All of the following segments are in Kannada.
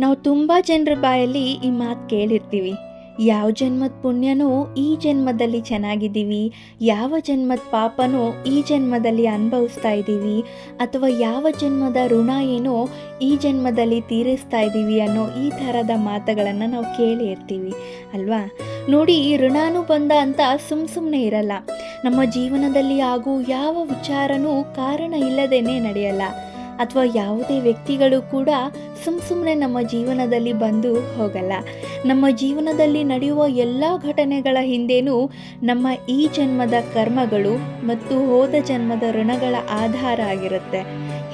ನಾವು ತುಂಬ ಜನರ ಬಾಯಲ್ಲಿ ಈ ಮಾತು ಕೇಳಿರ್ತೀವಿ. ಯಾವ ಜನ್ಮದ ಪುಣ್ಯನೋ ಈ ಜನ್ಮದಲ್ಲಿ ಚೆನ್ನಾಗಿದ್ದೀವಿ, ಯಾವ ಜನ್ಮದ ಪಾಪನೋ ಈ ಜನ್ಮದಲ್ಲಿ ಅನುಭವಿಸ್ತಾ ಇದ್ದೀವಿ, ಅಥವಾ ಯಾವ ಜನ್ಮದ ಋಣ ಏನೋ ಈ ಜನ್ಮದಲ್ಲಿ ತೀರಿಸ್ತಾ ಇದ್ದೀವಿ ಅನ್ನೋ ಈ ಥರದ ಮಾತುಗಳನ್ನು ನಾವು ಕೇಳಿ ಇರ್ತೀವಿ ಅಲ್ವಾ. ನೋಡಿ, ಋಣಾನುಬಂಧ ಅಂತ ಸುಮ್ಮನೆ ಇರಲ್ಲ. ನಮ್ಮ ಜೀವನದಲ್ಲಿ ಆಗೋ ಯಾವ ವಿಚಾರನೂ ಕಾರಣ ಇಲ್ಲದೇನೆ ನಡೆಯಲ್ಲ, ಅಥವಾ ಯಾವುದೇ ವ್ಯಕ್ತಿಗಳು ಕೂಡ ಸುಮ್ಮನೆ ನಮ್ಮ ಜೀವನದಲ್ಲಿ ಬಂದು ಹೋಗಲ್ಲ. ನಮ್ಮ ಜೀವನದಲ್ಲಿ ನಡೆಯುವ ಎಲ್ಲ ಘಟನೆಗಳ ಹಿಂದೆನೂ ನಮ್ಮ ಈ ಜನ್ಮದ ಕರ್ಮಗಳು ಮತ್ತು ಹೋದ ಜನ್ಮದ ಋಣಗಳ ಆಧಾರ ಆಗಿರುತ್ತೆ.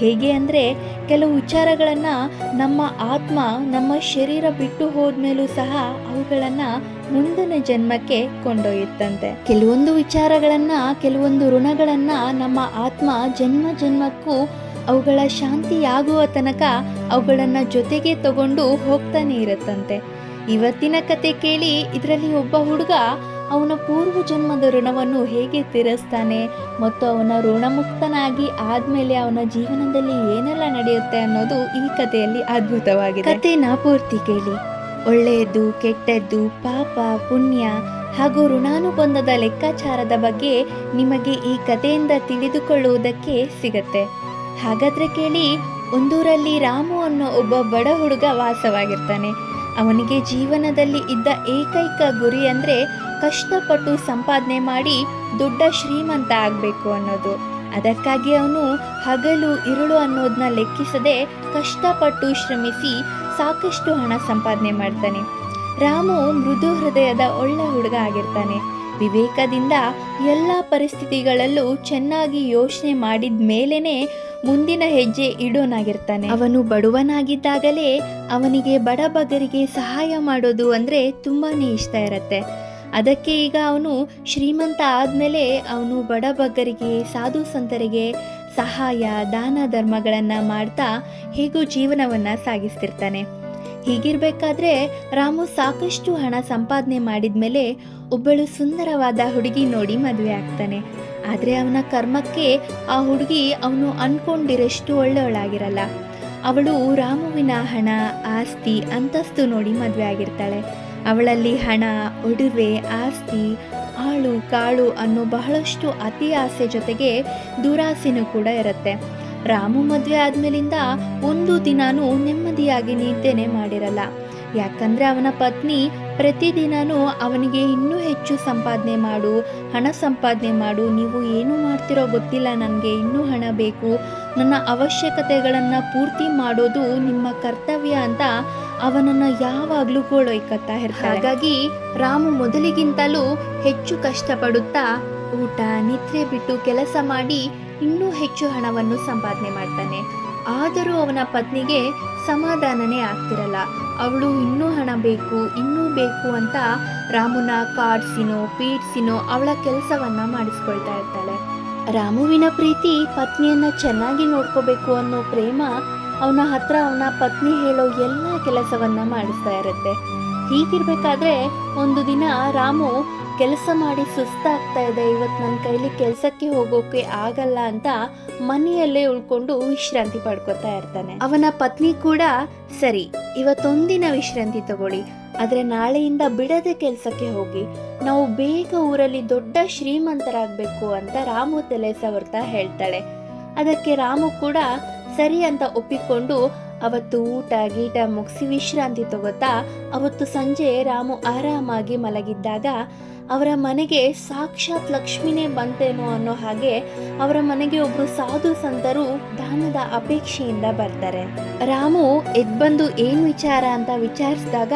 ಹೇಗೆ ಅಂದರೆ, ಕೆಲವು ವಿಚಾರಗಳನ್ನು ನಮ್ಮ ಆತ್ಮ ನಮ್ಮ ಶರೀರ ಬಿಟ್ಟು ಹೋದ್ಮೇಲೂ ಸಹ ಅವುಗಳನ್ನು ಮುಂದಿನ ಜನ್ಮಕ್ಕೆ ಕೊಂಡೊಯ್ಯುತ್ತಂತೆ. ಕೆಲವೊಂದು ವಿಚಾರಗಳನ್ನು, ಕೆಲವೊಂದು ಋಣಗಳನ್ನು ನಮ್ಮ ಆತ್ಮ ಜನ್ಮ ಜನ್ಮಕ್ಕೂ ಅವುಗಳ ಶಾಂತಿಯಾಗುವ ತನಕ ಅವುಗಳನ್ನು ಜೊತೆಗೆ ತಗೊಂಡು ಹೋಗ್ತಾನೆ ಇರುತ್ತಂತೆ. ಇವತ್ತಿನ ಕತೆ ಕೇಳಿ ಇದರಲ್ಲಿ ಒಬ್ಬ ಹುಡುಗ ಅವನ ಪೂರ್ವ ಜನ್ಮದ ಋಣವನ್ನು ಹೇಗೆ ತೀರಿಸ್ತಾನೆ ಮತ್ತು ಅವನ ಋಣಮುಕ್ತನಾಗಿ ಆದಮೇಲೆ ಅವನ ಜೀವನದಲ್ಲಿ ಏನೆಲ್ಲ ನಡೆಯುತ್ತೆ ಅನ್ನೋದು ಈ ಕಥೆಯಲ್ಲಿ ಅದ್ಭುತವಾಗಿದೆ. ಕಥೆನ ಪೂರ್ತಿ ಕೇಳಿ. ಒಳ್ಳೆಯದು, ಕೆಟ್ಟದ್ದು, ಪಾಪ, ಪುಣ್ಯ ಹಾಗೂ ಋಣಾನುಬಂಧದ ಲೆಕ್ಕಾಚಾರದ ಬಗ್ಗೆ ನಿಮಗೆ ಈ ಕಥೆಯಿಂದ ತಿಳಿದುಕೊಳ್ಳುವುದಕ್ಕೆ ಸಿಗತ್ತೆ. ಹಾಗಾದ್ರೆ ಕೇಳಿ. ಒಂದೂರಲ್ಲಿ ರಾಮು ಅನ್ನೋ ಒಬ್ಬ ಬಡ ಹುಡುಗ ವಾಸವಾಗಿರ್ತಾನೆ. ಅವನಿಗೆ ಜೀವನದಲ್ಲಿ ಇದ್ದ ಏಕೈಕ ಗುರಿ ಅಂದರೆ ಕಷ್ಟಪಟ್ಟು ಸಂಪಾದನೆ ಮಾಡಿ ದೊಡ್ಡ ಶ್ರೀಮಂತ ಆಗಬೇಕು ಅನ್ನೋದು. ಅದಕ್ಕಾಗಿ ಅವನು ಹಗಲು ಇರುಳು ಅನ್ನೋದನ್ನ ಲೆಕ್ಕಿಸದೆ ಕಷ್ಟಪಟ್ಟು ಶ್ರಮಿಸಿ ಸಾಕಷ್ಟು ಹಣ ಸಂಪಾದನೆ ಮಾಡ್ತಾನೆ. ರಾಮು ಮೃದು ಹೃದಯದ ಒಳ್ಳೆ ಹುಡುಗ ಆಗಿರ್ತಾನೆ. ವಿವೇಕದಿಂದ ಎಲ್ಲ ಪರಿಸ್ಥಿತಿಗಳಲ್ಲೂ ಚೆನ್ನಾಗಿ ಯೋಚನೆ ಮಾಡಿದ ಮೇಲೇನೆ ಮುಂದಿನ ಹೆಜ್ಜೆ ಇಡೋನಾಗಿರ್ತಾನೆ. ಅವನು ಬಡವನಾಗಿದ್ದಾಗಲೇ ಅವನಿಗೆ ಬಡಬಗರಿಗೆ ಸಹಾಯ ಮಾಡೋದು ಅಂದರೆ ತುಂಬಾನೇ ಇಷ್ಟ ಇರತ್ತೆ. ಅದಕ್ಕೆ ಈಗ ಅವನು ಶ್ರೀಮಂತ ಆದಮೇಲೆ ಅವನು ಬಡಬಗರಿಗೆ, ಸಾಧು ಸಂತರಿಗೆ ಸಹಾಯ, ದಾನ ಧರ್ಮಗಳನ್ನು ಮಾಡ್ತಾ ಹೇಗೂ ಜೀವನವನ್ನು ಸಾಗಿಸ್ತಿರ್ತಾನೆ. ಹೀಗಿರಬೇಕಾದ್ರೆ ರಾಮು ಸಾಕಷ್ಟು ಹಣ ಸಂಪಾದನೆ ಮಾಡಿದ ಮೇಲೆ ಒಬ್ಬಳು ಸುಂದರವಾದ ಹುಡುಗಿ ನೋಡಿ ಮದುವೆ ಆಗ್ತಾನೆ. ಆದರೆ ಅವನ ಕರ್ಮಕ್ಕೆ ಆ ಹುಡುಗಿ ಅವನು ಅಂದ್ಕೊಂಡಿರೋಷ್ಟು ಒಳ್ಳೆಯವಳಾಗಿರಲ್ಲ. ಅವಳು ರಾಮುವಿನ ಹಣ, ಆಸ್ತಿ, ಅಂತಸ್ತು ನೋಡಿ ಮದುವೆ ಆಗಿರ್ತಾಳೆ. ಅವಳಲ್ಲಿ ಹಣ, ಒಡವೆ, ಆಸ್ತಿ, ಆಳು ಕಾಳು ಅನ್ನೋ ಬಹಳಷ್ಟು ಅತಿ ಆಸೆ ಜೊತೆಗೆ ದುರಾಸೆನೂ ಕೂಡ ಇರುತ್ತೆ. ರಾಮು ಮದುವೆ ಆದಮೇಲಿಂದ ಒಂದು ದಿನಾನೂ ನೆಮ್ಮದಿಯಾಗಿ ನಿದ್ದೆನೆ ಮಾಡಿರಲ್ಲ. ಯಾಕಂದರೆ ಅವನ ಪತ್ನಿ ಪ್ರತಿದಿನವೂ ಅವನಿಗೆ ಇನ್ನೂ ಹೆಚ್ಚು ಸಂಪಾದನೆ ಮಾಡು, ಹಣ ಸಂಪಾದನೆ ಮಾಡು, ನೀವು ಏನು ಮಾಡ್ತಿರೋ ಗೊತ್ತಿಲ್ಲ, ನನಗೆ ಇನ್ನೂ ಹಣ ಬೇಕು, ನನ್ನ ಅವಶ್ಯಕತೆಗಳನ್ನು ಪೂರ್ತಿ ಮಾಡೋದು ನಿಮ್ಮ ಕರ್ತವ್ಯ ಅಂತ ಅವನನ್ನು ಯಾವಾಗಲೂ ಗೋಳೊಯ್ಕತ್ತಾ ಇರ್ತಾಳೆ. ಹಾಗಾಗಿ ರಾಮು ಮೊದಲಿಗಿಂತಲೂ ಹೆಚ್ಚು ಕಷ್ಟಪಡುತ್ತಾ ಊಟ ನಿದ್ರೆ ಬಿಟ್ಟು ಕೆಲಸ ಮಾಡಿ ಇನ್ನೂ ಹೆಚ್ಚು ಹಣವನ್ನು ಸಂಪಾದನೆ ಮಾಡ್ತಾನೆ. ಆದರೂ ಅವನ ಪತ್ನಿಗೆ ಸಮಾಧಾನನೇ ಆಗ್ತಿರಲ್ಲ. ಅವಳು ಇನ್ನೂ ಹಣ ಬೇಕು, ಇನ್ನೂ ಬೇಕು ಅಂತ ರಾಮುನ ಕಾಡ್ಸಿನೋ ಪೀಡ್ಸಿನೋ ಅವಳ ಕೆಲಸವನ್ನು ಮಾಡಿಸ್ಕೊಳ್ತಾ ಇರ್ತಾಳೆ. ರಾಮುವಿನ ಪ್ರೀತಿ ಪತ್ನಿಯನ್ನು ಚೆನ್ನಾಗಿ ನೋಡ್ಕೋಬೇಕು ಅನ್ನೋ ಪ್ರೇಮ ಅವನ ಹತ್ರ ಅವನ ಪತ್ನಿ ಹೇಳೋ ಎಲ್ಲ ಕೆಲಸವನ್ನು ಮಾಡಿಸ್ತಾ ಇರುತ್ತೆ. ಹೀಗಿರ್ಬೇಕಾದ್ರೆ ಒಂದು ದಿನ ರಾಮು ಕೆಲಸ ಮಾಡಿ ಸುಸ್ತಾಗ್ತಾ ಇದೆ, ಇವತ್ತು ನನ್ನ ಕೈಲಿ ಕೆಲಸಕ್ಕೆ ಹೋಗೋಕೆ ಆಗಲ್ಲ ಅಂತ ಮನೆಯಲ್ಲೇ ಉಳ್ಕೊಂಡು ವಿಶ್ರಾಂತಿ ಪಡ್ಕೊತಾ ಇರ್ತಾನೆ. ಅವನ ಪತ್ನಿ ಕೂಡ ಸರಿ, ಇವತ್ತೊಂದಿನ ವಿಶ್ರಾಂತಿ ತಗೊಳ್ಳಿ, ಆದರೆ ನಾಳೆಯಿಂದ ಬಿಡದೆ ಕೆಲಸಕ್ಕೆ ಹೋಗಿ, ನಾವು ಬೇಗ ಊರಲ್ಲಿ ದೊಡ್ಡ ಶ್ರೀಮಂತರಾಗಬೇಕು ಅಂತ ರಾಮು ತಲೆ ಸವರ್ತಾ ಹೇಳ್ತಾಳೆ. ಅದಕ್ಕೆ ರಾಮು ಕೂಡ ಸರಿ ಅಂತ ಒಪ್ಪಿಕೊಂಡು ಅವತ್ತು ಊಟ ಗೀಟ ಮುಗಿಸಿ ವಿಶ್ರಾಂತಿ ತಗೋತಾ ಅವತ್ತು ಸಂಜೆ ರಾಮು ಆರಾಮಾಗಿ ಮಲಗಿದ್ದಾಗ ಅವರ ಮನೆಗೆ ಸಾಕ್ಷಾತ್ ಲಕ್ಷ್ಮಿನೇ ಬಂತೇನೋ ಅನ್ನೋ ಹಾಗೆ ಅವರ ಮನೆಗೆ ಒಬ್ರು ಸಾಧು ಸಂತರು ದಾನದ ಅಪೇಕ್ಷೆಯಿಂದ ಬರ್ತಾರೆ. ರಾಮು ಎದ್ಬಂದು ಏನು ವಿಚಾರ ಅಂತ ವಿಚಾರಿಸಿದಾಗ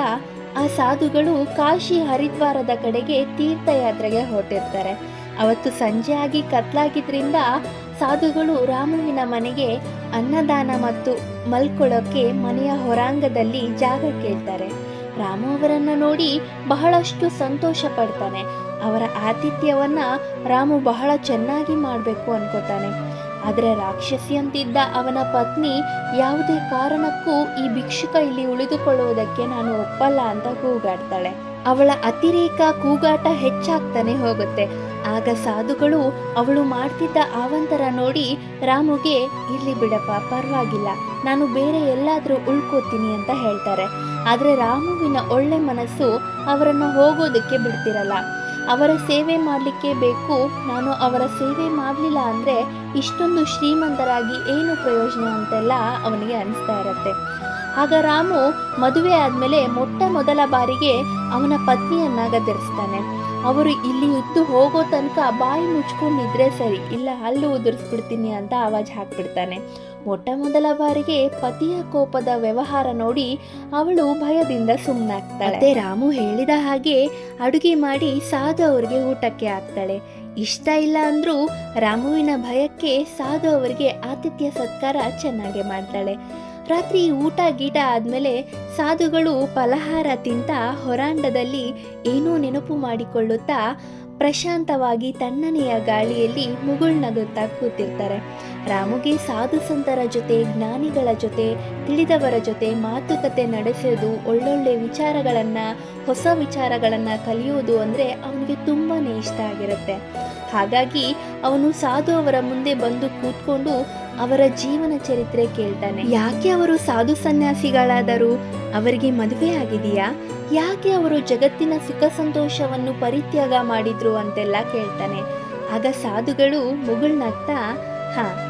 ಆ ಸಾಧುಗಳು ಕಾಶಿ ಹರಿದ್ವಾರದ ಕಡೆಗೆ ತೀರ್ಥಯಾತ್ರೆಗೆ ಹೊರಟಿರ್ತಾರೆ. ಅವತ್ತು ಸಂಜೆ ಆಗಿ ಕತ್ಲಾಗಿದ್ರಿಂದ ಸಾಧುಗಳು ರಾಮುವಿನ ಮನೆಗೆ ಅನ್ನದಾನ ಮತ್ತು ಮಲ್ಕೊಳ್ಳೋಕ್ಕೆ ಮನೆಯ ಹೊರಾಂಗದಲ್ಲಿ ಜಾಗ ಕೇಳ್ತಾರೆ. ರಾಮು ಅವರನ್ನು ನೋಡಿ ಬಹಳಷ್ಟು ಸಂತೋಷ ಪಡ್ತಾನೆ. ಅವರ ಆತಿಥ್ಯವನ್ನ ರಾಮು ಬಹಳ ಚೆನ್ನಾಗಿ ಮಾಡಬೇಕು ಅನ್ಕೋತಾನೆ. ಆದರೆ ರಾಕ್ಷಸಿಯಂತಿದ್ದ ಅವನ ಪತ್ನಿ ಯಾವುದೇ ಕಾರಣಕ್ಕೂ ಈ ಭಿಕ್ಷುಕ ಇಲ್ಲಿ ಉಳಿದುಕೊಳ್ಳುವುದಕ್ಕೆ ನಾನು ಒಪ್ಪಲ್ಲ ಅಂತ ಕೂಗಾಡ್ತಾಳೆ. ಅವಳ ಅತಿರೇಕ ಕೂಗಾಟ ಹೆಚ್ಚಾಗ್ತಾನೆ ಹೋಗುತ್ತೆ. ಆಗ ಸಾಧುಗಳು ಅವಳು ಮಾಡ್ತಿದ್ದ ಆವಂತರ ನೋಡಿ ರಾಮುಗೆ, ಇರ್ಲಿ ಬಿಡಪ್ಪ, ಪರವಾಗಿಲ್ಲ, ನಾನು ಬೇರೆ ಎಲ್ಲಾದರೂ ಉಳ್ಕೋತೀನಿ ಅಂತ ಹೇಳ್ತಾರೆ. ಆದರೆ ರಾಮುವಿನ ಒಳ್ಳೆ ಮನಸ್ಸು ಅವರನ್ನು ಹೋಗೋದಕ್ಕೆ ಬಿಡ್ತಿರಲ್ಲ. ಅವರ ಸೇವೆ ಮಾಡಲಿಕ್ಕೆ ಬೇಕು, ನಾನು ಅವರ ಸೇವೆ ಮಾಡಲಿಲ್ಲ ಅಂದರೆ ಇಷ್ಟೊಂದು ಶ್ರೀಮಂತರಾಗಿ ಏನು ಪ್ರಯೋಜನ ಅಂತೆಲ್ಲ ಅವನಿಗೆ ಅನಿಸ್ತಾ ಇರತ್ತೆ. ಆಗ ರಾಮು ಮದುವೆ ಆದಮೇಲೆ ಮೊಟ್ಟ ಮೊದಲ ಬಾರಿಗೆ ಅವನ ಪತ್ನಿಯನ್ನ ಗದರಿಸ್ತಾನೆ. ಅವರು ಇಲ್ಲಿ ಇದ್ದು ಹೋಗೋ ತನಕ ಬಾಯಿ ಮುಚ್ಕೊಂಡಿದ್ರೆ ಸರಿ, ಇಲ್ಲ ಹಲ್ಲು ಉದುರಿಸ್ಬಿಡ್ತೀನಿ ಅಂತ ಆವಾಜ್ ಹಾಕ್ಬಿಡ್ತಾನೆ. ಮೊಟ್ಟ ಮೊದಲ ಬಾರಿಗೆ ಪತಿಯ ಕೋಪದ ವ್ಯವಹಾರ ನೋಡಿ ಅವಳು ಭಯದಿಂದ ಸುಮ್ಮನಾಗ್ತಾಳೆ. ಮತ್ತೆ ರಾಮು ಹೇಳಿದ ಹಾಗೆ ಅಡುಗೆ ಮಾಡಿ ಸಾಧು ಅವರಿಗೆ ಊಟಕ್ಕೆ ಹಾಕ್ತಾಳೆ. ಇಷ್ಟ ಇಲ್ಲ ಅಂದ್ರೂ ರಾಮುವಿನ ಭಯಕ್ಕೆ ಸಾಧು ಅವರಿಗೆ ಆತಿಥ್ಯ ಸತ್ಕಾರ ಚೆನ್ನಾಗಿ ಮಾಡ್ತಾಳೆ. ರಾತ್ರಿ ಊಟ ಗೀಟ ಆದಮೇಲೆ ಸಾಧುಗಳು ಫಲಹಾರ ತಿಂತ ಹೊರಾಂಡದಲ್ಲಿ ಏನೋ ನೆನಪು ಮಾಡಿಕೊಳ್ಳುತ್ತಾ ಪ್ರಶಾಂತವಾಗಿ ತಣ್ಣನೆಯ ಗಾಳಿಯಲ್ಲಿ ಮುಗುಳ್ನಗುತ್ತಾ ಕೂತಿರ್ತಾರೆ. ರಾಮುಗೆ ಸಾಧು ಸಂತರ ಜೊತೆ, ಜ್ಞಾನಿಗಳ ಜೊತೆ, ತಿಳಿದವರ ಜೊತೆ ಮಾತುಕತೆ ನಡೆಸೋದು, ಒಳ್ಳೊಳ್ಳೆ ವಿಚಾರಗಳನ್ನು, ಹೊಸ ವಿಚಾರಗಳನ್ನು ಕಲಿಯೋದು ಅಂದರೆ ಅವನಿಗೆ ತುಂಬಾ ಇಷ್ಟ ಆಗಿರುತ್ತೆ. ಹಾಗಾಗಿ ಅವನು ಸಾಧು ಅವರ ಮುಂದೆ ಬಂದು ಕೂತ್ಕೊಂಡು ಅವರ ಜೀವನ ಚರಿತ್ರೆ ಕೇಳ್ತಾನೆ. ಯಾಕೆ ಅವರು ಸಾಧು ಸನ್ಯಾಸಿಗಳಾದರು? ಅವರಿಗೆ ಮದುವೆ ಆಗಿದೆಯಾ? ಯಾಕೆ ಅವರು ಜಗತ್ತಿನ ಸುಖ ಸಂತೋಷವನ್ನು ಪರಿತ್ಯಾಗ ಮಾಡಿದ್ರು ಅಂತೆಲ್ಲ ಕೇಳ್ತಾನೆ. ಆಗ ಸಾಧುಗಳು ಮುಗುಳ್ನಗ್ತಾ,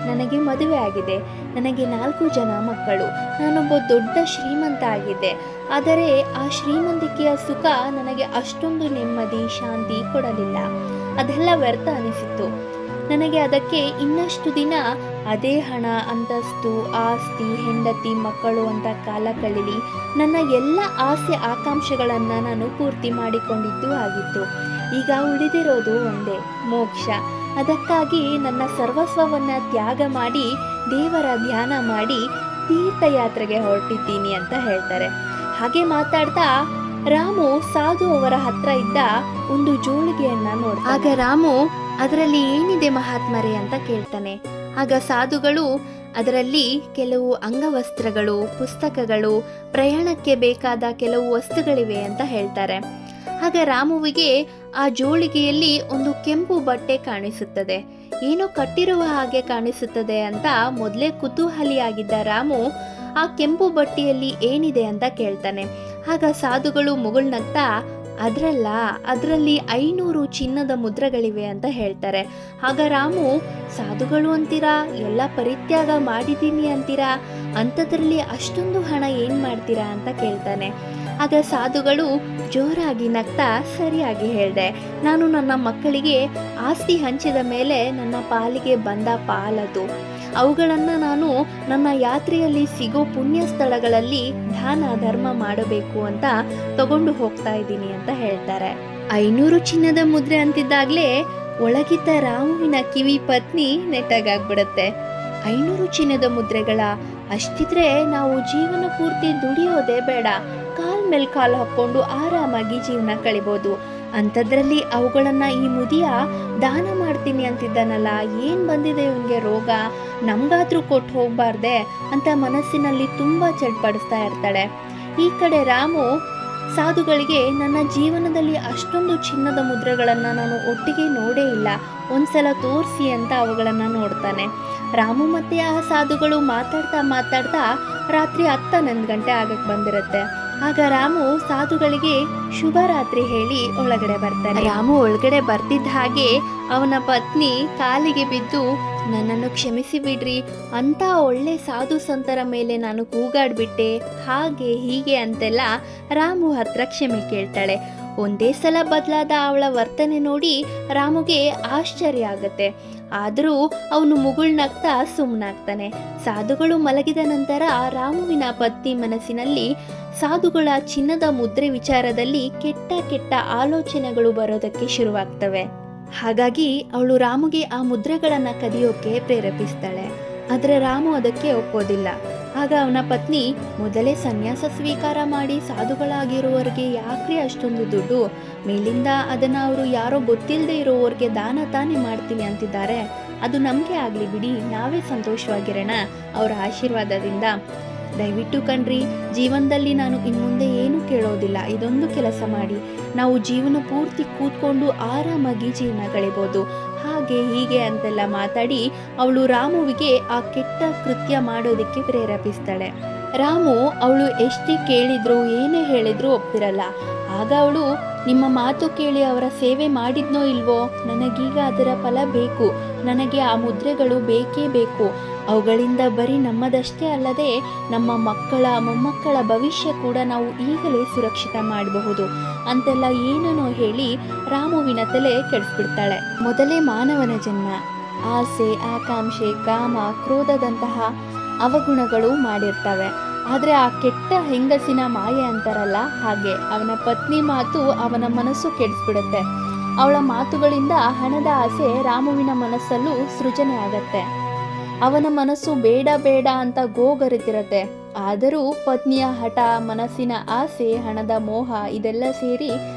ನನಗೆ ಮದುವೆ ಆಗಿದೆ, ನನಗೆ 4 ಜನ ಮಕ್ಕಳು, ನಾನೊಬ್ಬ ದೊಡ್ಡ ಶ್ರೀಮಂತ ಆಗಿದ್ದೆ. ಆದರೆ ಆ ಶ್ರೀಮಂತಿಕೆಯ ಸುಖ ನನಗೆ ಅಷ್ಟೊಂದು ನೆಮ್ಮದಿ, ಶಾಂತಿ ಕೊಡಲಿಲ್ಲ. ಅದೆಲ್ಲ ವ್ಯರ್ಥ ಅನಿಸಿತ್ತು ನನಗೆ. ಅದಕ್ಕೆ ಇನ್ನಷ್ಟು ದಿನ ಅದೇ ಹಣ, ಅಂತಸ್ತು, ಆಸ್ತಿ, ಹೆಂಡತಿ, ಮಕ್ಕಳು ಅಂತ ಕಾಲ ಕಳೀಲಿ, ನನ್ನ ಎಲ್ಲ ಆಸೆ ಆಕಾಂಕ್ಷೆಗಳನ್ನು ನಾನು ಪೂರ್ತಿ ಮಾಡಿಕೊಂಡಿದ್ದು ಆಗಿತ್ತು. ಈಗ ಉಳಿದಿರೋದು ಒಂದೇ, ಮೋಕ್ಷ. ಅದಕ್ಕಾಗಿ ನನ್ನ ಸರ್ವಸ್ವವನ್ನು ತ್ಯಾಗ ಮಾಡಿ ದೇವರ ಧ್ಯಾನ ಮಾಡಿ ತೀರ್ಥಯಾತ್ರೆಗೆ ಹೊರಟಿದ್ದೀನಿ ಅಂತ ಹೇಳ್ತಾರೆ. ಹಾಗೆ ಮಾತಾಡ್ತಾ ರಾಮು ಸಾಧು ಅವರ ಹತ್ರ ಇದ್ದ ಒಂದು ಜೋಳಿಗೆಯನ್ನ ನೋಡ್ತಾನೆ. ಆಗ ರಾಮು, ಅದರಲ್ಲಿ ಏನಿದೆ ಮಹಾತ್ಮರೇ ಅಂತ ಕೇಳ್ತಾನೆ. ಆಗ ಸಾಧುಗಳು, ಅದರಲ್ಲಿ ಕೆಲವು ಅಂಗವಸ್ತ್ರಗಳು, ಪುಸ್ತಕಗಳು, ಪ್ರಯಾಣಕ್ಕೆ ಬೇಕಾದ ಕೆಲವು ವಸ್ತುಗಳಿವೆ ಅಂತ ಹೇಳ್ತಾರೆ. ಆಗ ರಾಮುವಿಗೆ ಆ ಜೋಳಿಗೆಯಲ್ಲಿ ಒಂದು ಕೆಂಪು ಬಟ್ಟೆ ಕಾಣಿಸುತ್ತದೆ. ಏನೋ ಕಟ್ಟಿರುವ ಹಾಗೆ ಕಾಣಿಸುತ್ತದೆ ಅಂತ ಮೊದಲೇ ಕುತೂಹಲಿಯಾಗಿದ್ದ ರಾಮು ಆ ಕೆಂಪು ಬಟ್ಟೆಯಲ್ಲಿ ಏನಿದೆ ಅಂತ ಕೇಳ್ತಾನೆ. ಆಗ ಸಾಧುಗಳು ಮುಗುಳ್ನಗ್ತಾ, ಅದರಲ್ಲಿ 500 ಚಿನ್ನದ ಮುದ್ರೆಗಳಿವೆ ಅಂತ ಹೇಳ್ತಾರೆ. ಆಗ ರಾಮು, ಸಾಧುಗಳು ಅಂತೀರಾ, ಎಲ್ಲ ಪರಿತ್ಯಾಗ ಮಾಡಿದ್ದೀನಿ ಅಂತೀರಾ, ಅಂಥದ್ರಲ್ಲಿ ಅಷ್ಟೊಂದು ಹಣ ಏನು ಮಾಡ್ತೀರಾ ಅಂತ ಕೇಳ್ತಾನೆ. ಆಗ ಸಾಧುಗಳು ಜೋರಾಗಿ ನಗ್ತಾ, ಸರಿಯಾಗಿ ಹೇಳಿದೆ, ನಾನು ನನ್ನ ಮಕ್ಕಳಿಗೆ ಆಸ್ತಿ ಹಂಚಿದ ಮೇಲೆ ನನ್ನ ಪಾಲಿಗೆ ಬಂದ ಪಾಲದು. ಅವುಗಳನ್ನು ನಾನು ನನ್ನ ಯಾತ್ರೆಯಲ್ಲಿ ಸಿಗೋ ಪುಣ್ಯ ಸ್ಥಳಗಳಲ್ಲಿ ದಾನ ಧರ್ಮ ಮಾಡಬೇಕು ಅಂತ ತಗೊಂಡು ಹೋಗ್ತಾ ಇದ್ದೀನಿ ಅಂತ ಹೇಳ್ತಾರೆ. 500 ಚಿನ್ನದ ಮುದ್ರೆ ಅಂತಿದ್ದಾಗಲೇ ಒಳಗಿದ್ದ ರಾಮುವಿನ ಕಿವಿ ಪತ್ನಿ ನೆಟ್ಟಗಾಗ್ಬಿಡುತ್ತೆ. 500 ಚಿನ್ನದ ಮುದ್ರೆಗಳ? ಅಷ್ಟಿದ್ರೆ ನಾವು ಜೀವನ ಪೂರ್ತಿ ದುಡಿಯೋದೇ ಬೇಡ, ಕಾಲ್ ಮೇಲೆ ಕಾಲು ಹಾಕ್ಕೊಂಡು ಆರಾಮಾಗಿ ಜೀವನ ಕಳಿಬೋದು. ಅಂಥದ್ರಲ್ಲಿ ಅವುಗಳನ್ನು ಈ ಮುದಿಯ ದಾನ ಮಾಡ್ತೀನಿ ಅಂತಿದ್ದಾನಲ್ಲ, ಏನು ಬಂದಿದೆ ಇವನಿಗೆ ರೋಗ, ನಮಗಾದ್ರೂ ಕೊಟ್ಟು ಹೋಗಬಾರ್ದೆ ಅಂತ ಮನಸ್ಸಿನಲ್ಲಿ ತುಂಬ ಚಡ್ಪಡಿಸ್ತಾ ಇರ್ತಾಳೆ. ಈ ಕಡೆ ರಾಮು ಸಾಧುಗಳಿಗೆ, ನನ್ನ ಜೀವನದಲ್ಲಿ ಅಷ್ಟೊಂದು ಚಿನ್ನದ ಮುದ್ರೆಗಳನ್ನು ನಾನು ಒಟ್ಟಿಗೆ ನೋಡೇ ಇಲ್ಲ, ಒಂದ್ಸಲ ತೋರಿಸಿ ಅಂತ ಅವುಗಳನ್ನು ನೋಡ್ತಾನೆ. ರಾಮು ಮತ್ತು ಆ ಸಾಧುಗಳು ಮಾತಾಡ್ತಾ ರಾತ್ರಿ 10-11 ಗಂಟೆ ಆಗಕ್ಕೆ ಬಂದಿರುತ್ತೆ. ಆಗ ರಾಮು ಸಾಧುಗಳಿಗೆ ಶುಭರಾತ್ರಿ ಹೇಳಿ ಒಳಗಡೆ ಬರ್ತಾನೆ. ರಾಮು ಒಳಗಡೆ ಬರ್ತಿದ್ದ ಹಾಗೆ ಅವನ ಪತ್ನಿ ಕಾಲಿಗೆ ಬಿದ್ದು, ನನ್ನನ್ನು ಕ್ಷಮಿಸಿ ಬಿಡ್ರಿ, ಅಂತ ಒಳ್ಳೆ ಸಾಧು ಸಂತರ ಮೇಲೆ ನಾನು ಕೂಗಾಡ್ಬಿಟ್ಟೆ, ಹಾಗೆ ಹೀಗೆ ಅಂತೆಲ್ಲ ರಾಮು ಹತ್ರ ಕ್ಷಮೆ ಕೇಳ್ತಾಳೆ. ಒಂದೇ ಸಲ ಬದಲಾದ ಅವಳ ವರ್ತನೆ ನೋಡಿ ರಾಮುಗೆ ಆಶ್ಚರ್ಯ ಆಗತ್ತೆ. ಆದರೂ ಅವನು ಮುಗುಳ್ನಗ್ತಾ ಸುಮ್ಮನಾಗ್ತಾನೆ. ಸಾಧುಗಳು ಮಲಗಿದ ನಂತರ ರಾಮುವಿನ ಪತ್ನಿ ಮನಸ್ಸಿನಲ್ಲಿ ಸಾಧುಗಳ ಚಿನ್ನದ ಮುದ್ರೆ ವಿಚಾರದಲ್ಲಿ ಕೆಟ್ಟ ಆಲೋಚನೆಗಳು ಬರೋದಕ್ಕೆ ಶುರುವಾಗ್ತವೆ. ಹಾಗಾಗಿ ಅವಳು ರಾಮುಗೆ ಆ ಮುದ್ರೆಗಳನ್ನು ಕದಿಯೋಕೆ ಪ್ರೇರೇಪಿಸ್ತಾಳೆ. ಆದರೆ ರಾಮು ಅದಕ್ಕೆ ಒಪ್ಪೋದಿಲ್ಲ. ಆಗ ಅವನ ಪತ್ನಿ, ಮೊದಲೇ ಸನ್ಯಾಸ ಸ್ವೀಕಾರ ಮಾಡಿ ಸಾಧುಗಳಾಗಿರುವವರಿಗೆ ಯಾಕ್ರಿ ಅಷ್ಟೊಂದು ದುಡ್ಡು, ಮೇಲಿಂದ ಅದನ್ನು ಅವರು ಯಾರೋ ಗೊತ್ತಿಲ್ಲದೆ ಇರೋವರಿಗೆ ದಾನ ತಾನೇ ಮಾಡ್ತೀನಿ ಅಂತಿದ್ದಾರೆ, ಅದು ನಮಗೆ ಆಗಲಿ ಬಿಡಿ, ನಾವೇ ಸಂತೋಷವಾಗಿರೋಣ ಅವರ ಆಶೀರ್ವಾದದಿಂದ. ದಯವಿಟ್ಟು ಕಣ್ರಿ, ಜೀವನದಲ್ಲಿ ನಾನು ಇನ್ಮುಂದೆ ಏನು ಕೇಳೋದಿಲ್ಲ, ಇದೊಂದು ಕೆಲಸ ಮಾಡಿ, ನಾವು ಜೀವನ ಪೂರ್ತಿ ಕೂತ್ಕೊಂಡು ಆರಾಮಾಗಿ ಜೀವನ ಕಳಿಬೋದು, ಹಾಗೆ ಹೀಗೆ ಅಂತೆಲ್ಲ ಮಾತಾಡಿ ಅವಳು ರಾಮುವಿಗೆ ಆ ಕೆಟ್ಟ ಕೃತ್ಯ ಮಾಡೋದಕ್ಕೆ ಪ್ರೇರೇಪಿಸ್ತಾಳೆ. ರಾಮು ಅವಳು ಎಷ್ಟೇ ಕೇಳಿದ್ರು ಏನೇ ಹೇಳಿದ್ರು ಒಪ್ತಿರಲ್ಲ. ಆಗ ಅವಳು, ನಿಮ್ಮ ಮಾತು ಕೇಳಿ ಅವರ ಸೇವೆ ಮಾಡಿದ್ನೋ ಇಲ್ವೋ, ನನಗೀಗ ಅದರ ಫಲ ಬೇಕು, ನನಗೆ ಆ ಮುದ್ರೆಗಳು ಬೇಕೇ ಬೇಕು, ಅವುಗಳಿಂದ ಬರೀ ನಮ್ಮದಷ್ಟೇ ಅಲ್ಲದೆ ನಮ್ಮ ಮಕ್ಕಳ ಮೊಮ್ಮಕ್ಕಳ ಭವಿಷ್ಯ ಕೂಡ ನಾವು ಈಗಲೇ ಸುರಕ್ಷಿತ ಮಾಡಬಹುದು ಅಂತೆಲ್ಲ ಏನೇನೋ ಹೇಳಿ ರಾಮುವಿನ ತಲೆ ಕೆಡಿಸ್ಬಿಡ್ತಾಳೆ. ಮೊದಲೇ ಮಾನವನ ಜನ್ಮ, ಆಸೆ, ಆಕಾಂಕ್ಷೆ, ಕಾಮ, ಕ್ರೋಧದಂತಹ ಅವಗುಣಗಳು ಮಾಡಿರ್ತವೆ. ಆದರೆ ಆ ಕೆಟ್ಟ ಹೆಂಗಸಿನ ಮಾಯೆ ಅಂತಾರಲ್ಲ, ಹಾಗೆ ಅವನ ಪತ್ನಿ ಮಾತು ಅವನ ಮನಸ್ಸು ಕೆಡಿಸ್ಬಿಡುತ್ತೆ. ಅವಳ ಮಾತುಗಳಿಂದ ಹಣದ ಆಸೆ ರಾಮುವಿನ ಮನಸ್ಸಲ್ಲೂ ಸೃಜನೆ ಆಗತ್ತೆ. ಅವನ ಮನಸ್ಸು ಬೇಡ ಬೇಡ ಅಂತ ಗೋಗರಿತಿರತ್ತೆ. ಆದರೂ ಪತ್ನಿಯ ಹಠ, ಮನಸ್ಸಿನ ಆಸೆ, ಹಣದ ಮೋಹ ಇದೆಲ್ಲ ಸೇರಿ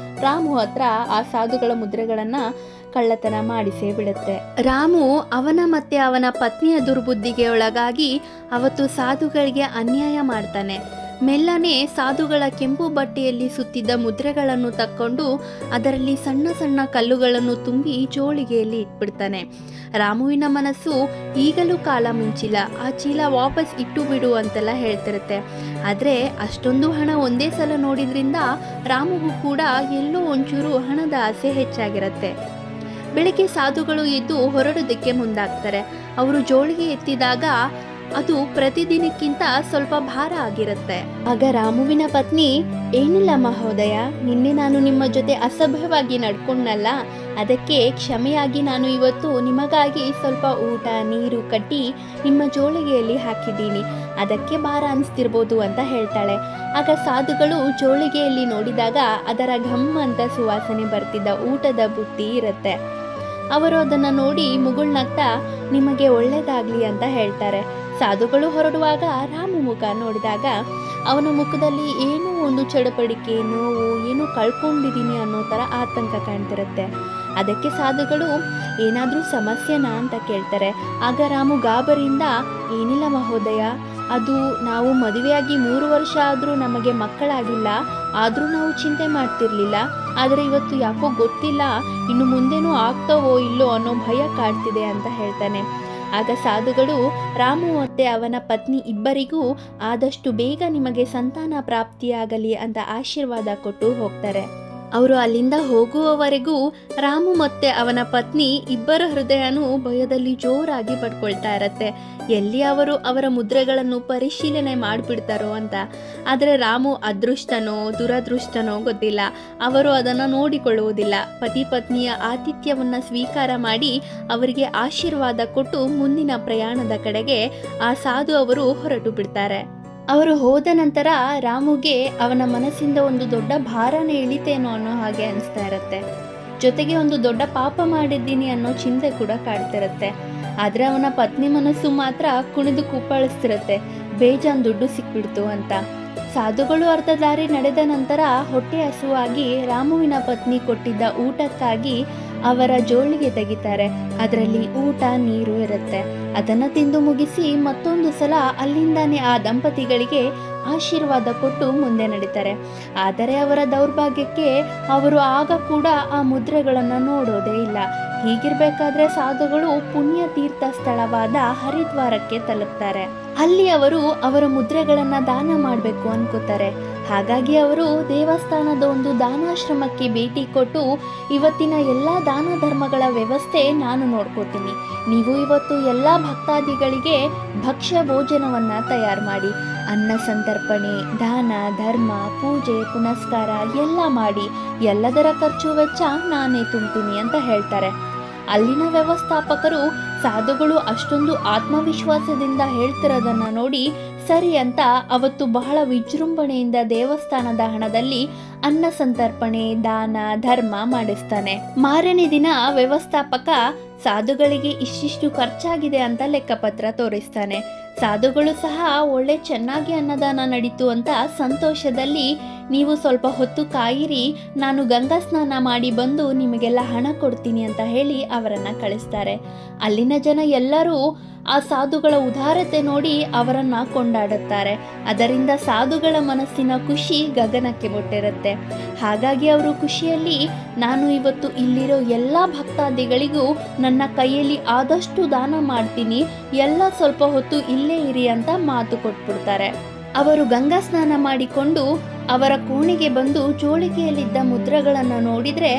ರಾಮು ಹತ್ರ ಆ ಸಾಧುಗಳ ಮುದ್ರೆಗಳನ್ನು ಕಳ್ಳತನ ಮಾಡಿಸೇ ಬಿಡುತ್ತೆ. ರಾಮು ಅವನ ಮತ್ತೆ ಅವನ ಪತ್ನಿಯ ದುರ್ಬುದ್ಧಿಗೆ ಒಳಗಾಗಿ ಅವತ್ತು ಸಾಧುಗಳಿಗೆ ಅನ್ಯಾಯ ಮಾಡ್ತಾನೆ. ಮೆಲ್ಲನೆ ಸಾಧುಗಳ ಕೆಂಪು ಬಟ್ಟೆಯಲ್ಲಿ ಸುತ್ತಿದ್ದ ಮುದ್ರೆಗಳನ್ನು ತಕ್ಕೊಂಡು ಅದರಲ್ಲಿ ಸಣ್ಣ ಸಣ್ಣ ಕಲ್ಲುಗಳನ್ನು ತುಂಬಿ ಜೋಳಿಗೆಯಲ್ಲಿ ಇಟ್ಬಿಡ್ತಾನೆ. ರಾಮುವಿನ ಮನಸ್ಸು ಈಗಲೂ ಕಾಲ ಮಿಂಚಿಲ್ಲ, ಆ ಚೀಲ ವಾಪಸ್ ಇಟ್ಟು ಬಿಡು ಅಂತೆಲ್ಲ ಹೇಳ್ತಿರುತ್ತೆ. ಆದರೆ ಅಷ್ಟೊಂದು ಹಣ ಒಂದೇ ಸಲ ನೋಡಿದ್ರಿಂದ ರಾಮುಗೂ ಕೂಡ ಎಲ್ಲೋ ಒಂಚೂರು ಹಣದ ಆಸೆ ಹೆಚ್ಚಾಗಿರುತ್ತೆ. ಬೆಳಗ್ಗೆ ಸಾಧುಗಳು ಎದ್ದು ಹೊರಡೋದಕ್ಕೆ ಮುಂದಾಗ್ತಾರೆ. ಅವರು ಜೋಳಿಗೆ ಎತ್ತಿದಾಗ ಅದು ಪ್ರತಿದಿನಕ್ಕಿಂತ ಸ್ವಲ್ಪ ಭಾರ ಆಗಿರುತ್ತೆ. ಆಗ ರಾಮುವಿನ ಪತ್ನಿ, ಏನಿಲ್ಲ ಮಹೋದಯ, ನಿನ್ನೆ ನಾನು ನಿಮ್ಮ ಜೊತೆ ಅಸಭ್ಯವಾಗಿ ನಡ್ಕೊಂಡಲ್ಲ, ಅದಕ್ಕೆ ಕ್ಷಮೆಯಾಗಿ ನಾನು ಇವತ್ತು ನಿಮಗಾಗಿ ಸ್ವಲ್ಪ ಊಟ ನೀರು ಕಟ್ಟಿ ನಿಮ್ಮ ಜೋಳಿಗೆಯಲ್ಲಿ ಹಾಕಿದ್ದೀನಿ, ಅದಕ್ಕೆ ಭಾರ ಅನಿಸ್ತಿರ್ಬೋದು ಅಂತ ಹೇಳ್ತಾಳೆ. ಆಗ ಸಾಧುಗಳು ಜೋಳಿಗೆಯಲ್ಲಿ ನೋಡಿದಾಗ ಅದರ ಘಮ್ ಅಂತ ಸುವಾಸನೆ ಬರ್ತಿದ್ದ ಊಟದ ಬುಟ್ಟಿ ಇರುತ್ತೆ. ಅವರು ಅದನ್ನು ನೋಡಿ ಮುಗುಳ್ನಗ್ತಾ ನಿಮಗೆ ಒಳ್ಳೇದಾಗ್ಲಿ ಅಂತ ಹೇಳ್ತಾರೆ. ಸಾಧುಗಳು ಹೊರಡುವಾಗ ರಾಮು ಮುಖ ನೋಡಿದಾಗ ಅವನ ಮುಖದಲ್ಲಿ ಏನೋ ಒಂದು ಚಡಪಡಿಕೆ, ನೋವು, ಏನೋ ಕಳ್ಕೊಂಡಿದ್ದೀನಿ ಅನ್ನೋ ಥರ ಆತಂಕ ಕಾಣ್ತಿರುತ್ತೆ. ಅದಕ್ಕೆ ಸಾಧುಗಳು ಏನಾದರೂ ಸಮಸ್ಯೆನಾ ಅಂತ ಕೇಳ್ತಾರೆ. ಆಗ ರಾಮು ಗಾಬರಿಯಿಂದ, ಏನಿಲ್ಲ ಮಹೋದಯ, ಅದು ನಾವು ಮದುವೆಯಾಗಿ 3 ವರ್ಷ ಆದರೂ ನಮಗೆ ಮಕ್ಕಳಾಗಿಲ್ಲ, ಆದರೂ ನಾವು ಚಿಂತೆ ಮಾಡ್ತಿರ್ಲಿಲ್ಲ, ಆದರೆ ಇವತ್ತು ಯಾಕೋ ಗೊತ್ತಿಲ್ಲ, ಇನ್ನು ಮುಂದೇನೂ ಆಗ್ತಾವೋ ಇಲ್ಲೋ ಅನ್ನೋ ಭಯ ಕಾಡ್ತಿದೆ ಅಂತ ಹೇಳ್ತಾನೆ. ಆಗ ಸಾಧುಗಳು ರಾಮು ಮತ್ತು ಅವನ ಪತ್ನಿ ಇಬ್ಬರಿಗೂ ಆದಷ್ಟು ಬೇಗ ನಿಮಗೆ ಸಂತಾನ ಪ್ರಾಪ್ತಿಯಾಗಲಿ ಅಂತ ಆಶೀರ್ವಾದ ಕೊಟ್ಟು ಹೋಗ್ತಾರೆ. ಅವರು ಅಲ್ಲಿಂದ ಹೋಗುವವರೆಗೂ ರಾಮು ಮತ್ತೆ ಅವನ ಪತ್ನಿ ಇಬ್ಬರ ಹೃದಯನೂ ಭಯದಲ್ಲಿ ಜೋರಾಗಿ ಪಡ್ಕೊಳ್ತಾ ಇರತ್ತೆ, ಎಲ್ಲಿ ಅವರು ಅವರ ಮುದ್ರೆಗಳನ್ನು ಪರಿಶೀಲನೆ ಮಾಡಿಬಿಡ್ತಾರೋ ಅಂತ. ಆದರೆ ರಾಮು ಅದೃಷ್ಟನೋ ದುರದೃಷ್ಟನೋ ಗೊತ್ತಿಲ್ಲ, ಅವರು ಅದನ್ನು ನೋಡಿಕೊಳ್ಳುವುದಿಲ್ಲ. ಪತಿ ಪತ್ನಿಯ ಆತಿಥ್ಯವನ್ನು ಸ್ವೀಕಾರ ಮಾಡಿ ಅವರಿಗೆ ಆಶೀರ್ವಾದ ಕೊಟ್ಟು ಮುಂದಿನ ಪ್ರಯಾಣದ ಕಡೆಗೆ ಆ ಸಾಧು ಅವರು ಹೊರಟು ಬಿಡ್ತಾರೆ. ಅವರು ಹೋದ ನಂತರ ರಾಮುಗೆ ಅವನ ಮನಸ್ಸಿಂದ ಒಂದು ದೊಡ್ಡ ಭಾರನೇ ಇಳಿತೇನೋ ಅನ್ನೋ ಹಾಗೆ ಅನಿಸ್ತಾ ಇರತ್ತೆ. ಜೊತೆಗೆ ಒಂದು ದೊಡ್ಡ ಪಾಪ ಮಾಡಿದ್ದೀನಿ ಅನ್ನೋ ಚಿಂತೆ ಕೂಡ ಕಾಡ್ತಿರತ್ತೆ. ಆದರೆ ಅವನ ಪತ್ನಿ ಮನಸ್ಸು ಮಾತ್ರ ಕುಣಿದು ಕುಪ್ಪಳಿಸ್ತಿರತ್ತೆ, ಬೇಜಾನ್ ದುಡ್ಡು ಸಿಕ್ಬಿಡ್ತು ಅಂತ. ಸಾಧುಗಳು ಅರ್ಧ ದಾರಿ ನಡೆದ ನಂತರ ಹೊಟ್ಟೆ ಹಸುವಾಗಿ ರಾಮುವಿನ ಪತ್ನಿ ಕೊಟ್ಟಿದ್ದ ಊಟಕ್ಕಾಗಿ ಅವರ ಜೋಳಿಗೆ ತೆಗಿತಾರೆ. ಅದರಲ್ಲಿ ಊಟ ನೀರು ಇರುತ್ತೆ. ಅದನ್ನು ತಿಂದು ಮುಗಿಸಿ ಮತ್ತೊಂದು ಸಲ ಅಲ್ಲಿಂದಾನೇ ಆ ದಂಪತಿಗಳಿಗೆ ಆಶೀರ್ವಾದ ಕೊಟ್ಟು ಮುಂದೆ ನಡೀತಾರೆ. ಆದರೆ ಅವರ ದೌರ್ಭಾಗ್ಯಕ್ಕೆ ಅವರು ಆಗ ಕೂಡ ಆ ಮುದ್ರೆಗಳನ್ನು ನೋಡೋದೇ ಇಲ್ಲ. ಹೀಗಿರ್ಬೇಕಾದ್ರೆ ಸಾಧುಗಳು ಪುಣ್ಯ ತೀರ್ಥ ಸ್ಥಳವಾದ ಹರಿದ್ವಾರಕ್ಕೆ ತಲುಪ್ತಾರೆ. ಅಲ್ಲಿ ಅವರು ಅವರ ಮುದ್ರೆಗಳನ್ನು ದಾನ ಮಾಡಬೇಕು ಅನ್ಕೋತಾರೆ. ಹಾಗಾಗಿ ಅವರು ದೇವಸ್ಥಾನದ ಒಂದು ದಾನಾಶ್ರಮಕ್ಕೆ ಭೇಟಿ ಕೊಟ್ಟು, ಇವತ್ತಿನ ಎಲ್ಲ ದಾನ ಧರ್ಮಗಳ ವ್ಯವಸ್ಥೆ ನಾನು ನೋಡ್ಕೋತೀನಿ, ನೀವು ಇವತ್ತು ಎಲ್ಲ ಭಕ್ತಾದಿಗಳಿಗೆ ಭಕ್ಷ್ಯ ಭೋಜನವನ್ನು ತಯಾರು ಮಾಡಿ, ಅನ್ನ ಸಂತರ್ಪಣೆ, ದಾನ ಧರ್ಮ, ಪೂಜೆ ಪುನಸ್ಕಾರ ಎಲ್ಲ ಮಾಡಿ, ಎಲ್ಲದರ ಖರ್ಚು ವೆಚ್ಚ ನಾನೇ ತುಂಬ್ತೀನಿ ಅಂತ ಹೇಳ್ತಾರೆ. ಅಲ್ಲಿನ ವ್ಯವಸ್ಥಾಪಕರು ಸಾಧುಗಳು ಅಷ್ಟೊಂದು ಆತ್ಮವಿಶ್ವಾಸದಿಂದ ಹೇಳ್ತಿರೋದನ್ನ ನೋಡಿ ಸರಿ ಅಂತ ಅವತ್ತು ಬಹಳ ವಿಜೃಂಭಣೆಯಿಂದ ದೇವಸ್ಥಾನದ ಹಣದಲ್ಲಿ ಅನ್ನ ಸಂತರ್ಪಣೆ, ದಾನ, ಧರ್ಮ ಮಾಡಿಸ್ತಾನೆ. ಮಾರನೇ ದಿನ ವ್ಯವಸ್ಥಾಪಕ ಸಾಧುಗಳಿಗೆ ಇಷ್ಟಿಷ್ಟು ಖರ್ಚಾಗಿದೆ ಅಂತ ಲೆಕ್ಕಪತ್ರ ತೋರಿಸ್ತಾನೆ. ಸಾಧುಗಳು ಸಹ ಒಳ್ಳೆ ಚೆನ್ನಾಗಿ ಅನ್ನದಾನ ನಡೀತು ಅಂತ ಸಂತೋಷದಲ್ಲಿ, ನೀವು ಸ್ವಲ್ಪ ಹೊತ್ತು ಕಾಯಿರಿ, ನಾನು ಗಂಗಾ ಸ್ನಾನ ಮಾಡಿ ಬಂದು ನಿಮಗೆಲ್ಲ ಹಣ ಕೊಡ್ತೀನಿ ಅಂತ ಹೇಳಿ ಅವರನ್ನು ಕಳಿಸ್ತಾರೆ. ಅಲ್ಲಿನ ಜನ ಎಲ್ಲರೂ ಆ ಸಾಧುಗಳ ಉದಾರತೆ ನೋಡಿ ಅವರನ್ನು ಕೊಂಡಾಡುತ್ತಾರೆ. ಅದರಿಂದ ಸಾಧುಗಳ ಮನಸ್ಸಿನ ಖುಷಿ ಗಗನಕ್ಕೆ ಮುಟ್ಟಿರುತ್ತೆ. ಹಾಗಾಗಿ ಅವರು ಖುಷಿಯಲ್ಲಿ, ನಾನು ಇವತ್ತು ಇಲ್ಲಿರೋ ಎಲ್ಲ ಭಕ್ತಾದಿಗಳಿಗೂ ನನ್ನ ಕೈಯಲ್ಲಿ ಆದಷ್ಟು ದಾನ ಮಾಡ್ತೀನಿ, ಎಲ್ಲ ಸ್ವಲ್ಪ ಹೊತ್ತು ಇಲ್ಲೇ ಇರಿ ಅಂತ ಮಾತು ಕೊಟ್ಬಿಡ್ತಾರೆ. ಅವರು ಗಂಗಾ ಸ್ನಾನ ಮಾಡಿಕೊಂಡು ಅವರ ಕೋಣೆಗೆ ಬಂದು ಜೋಳಿಗೆಯಲ್ಲಿದ್ದ ಮುದ್ರೆಗಳನ್ನು ನೋಡಿದರೆ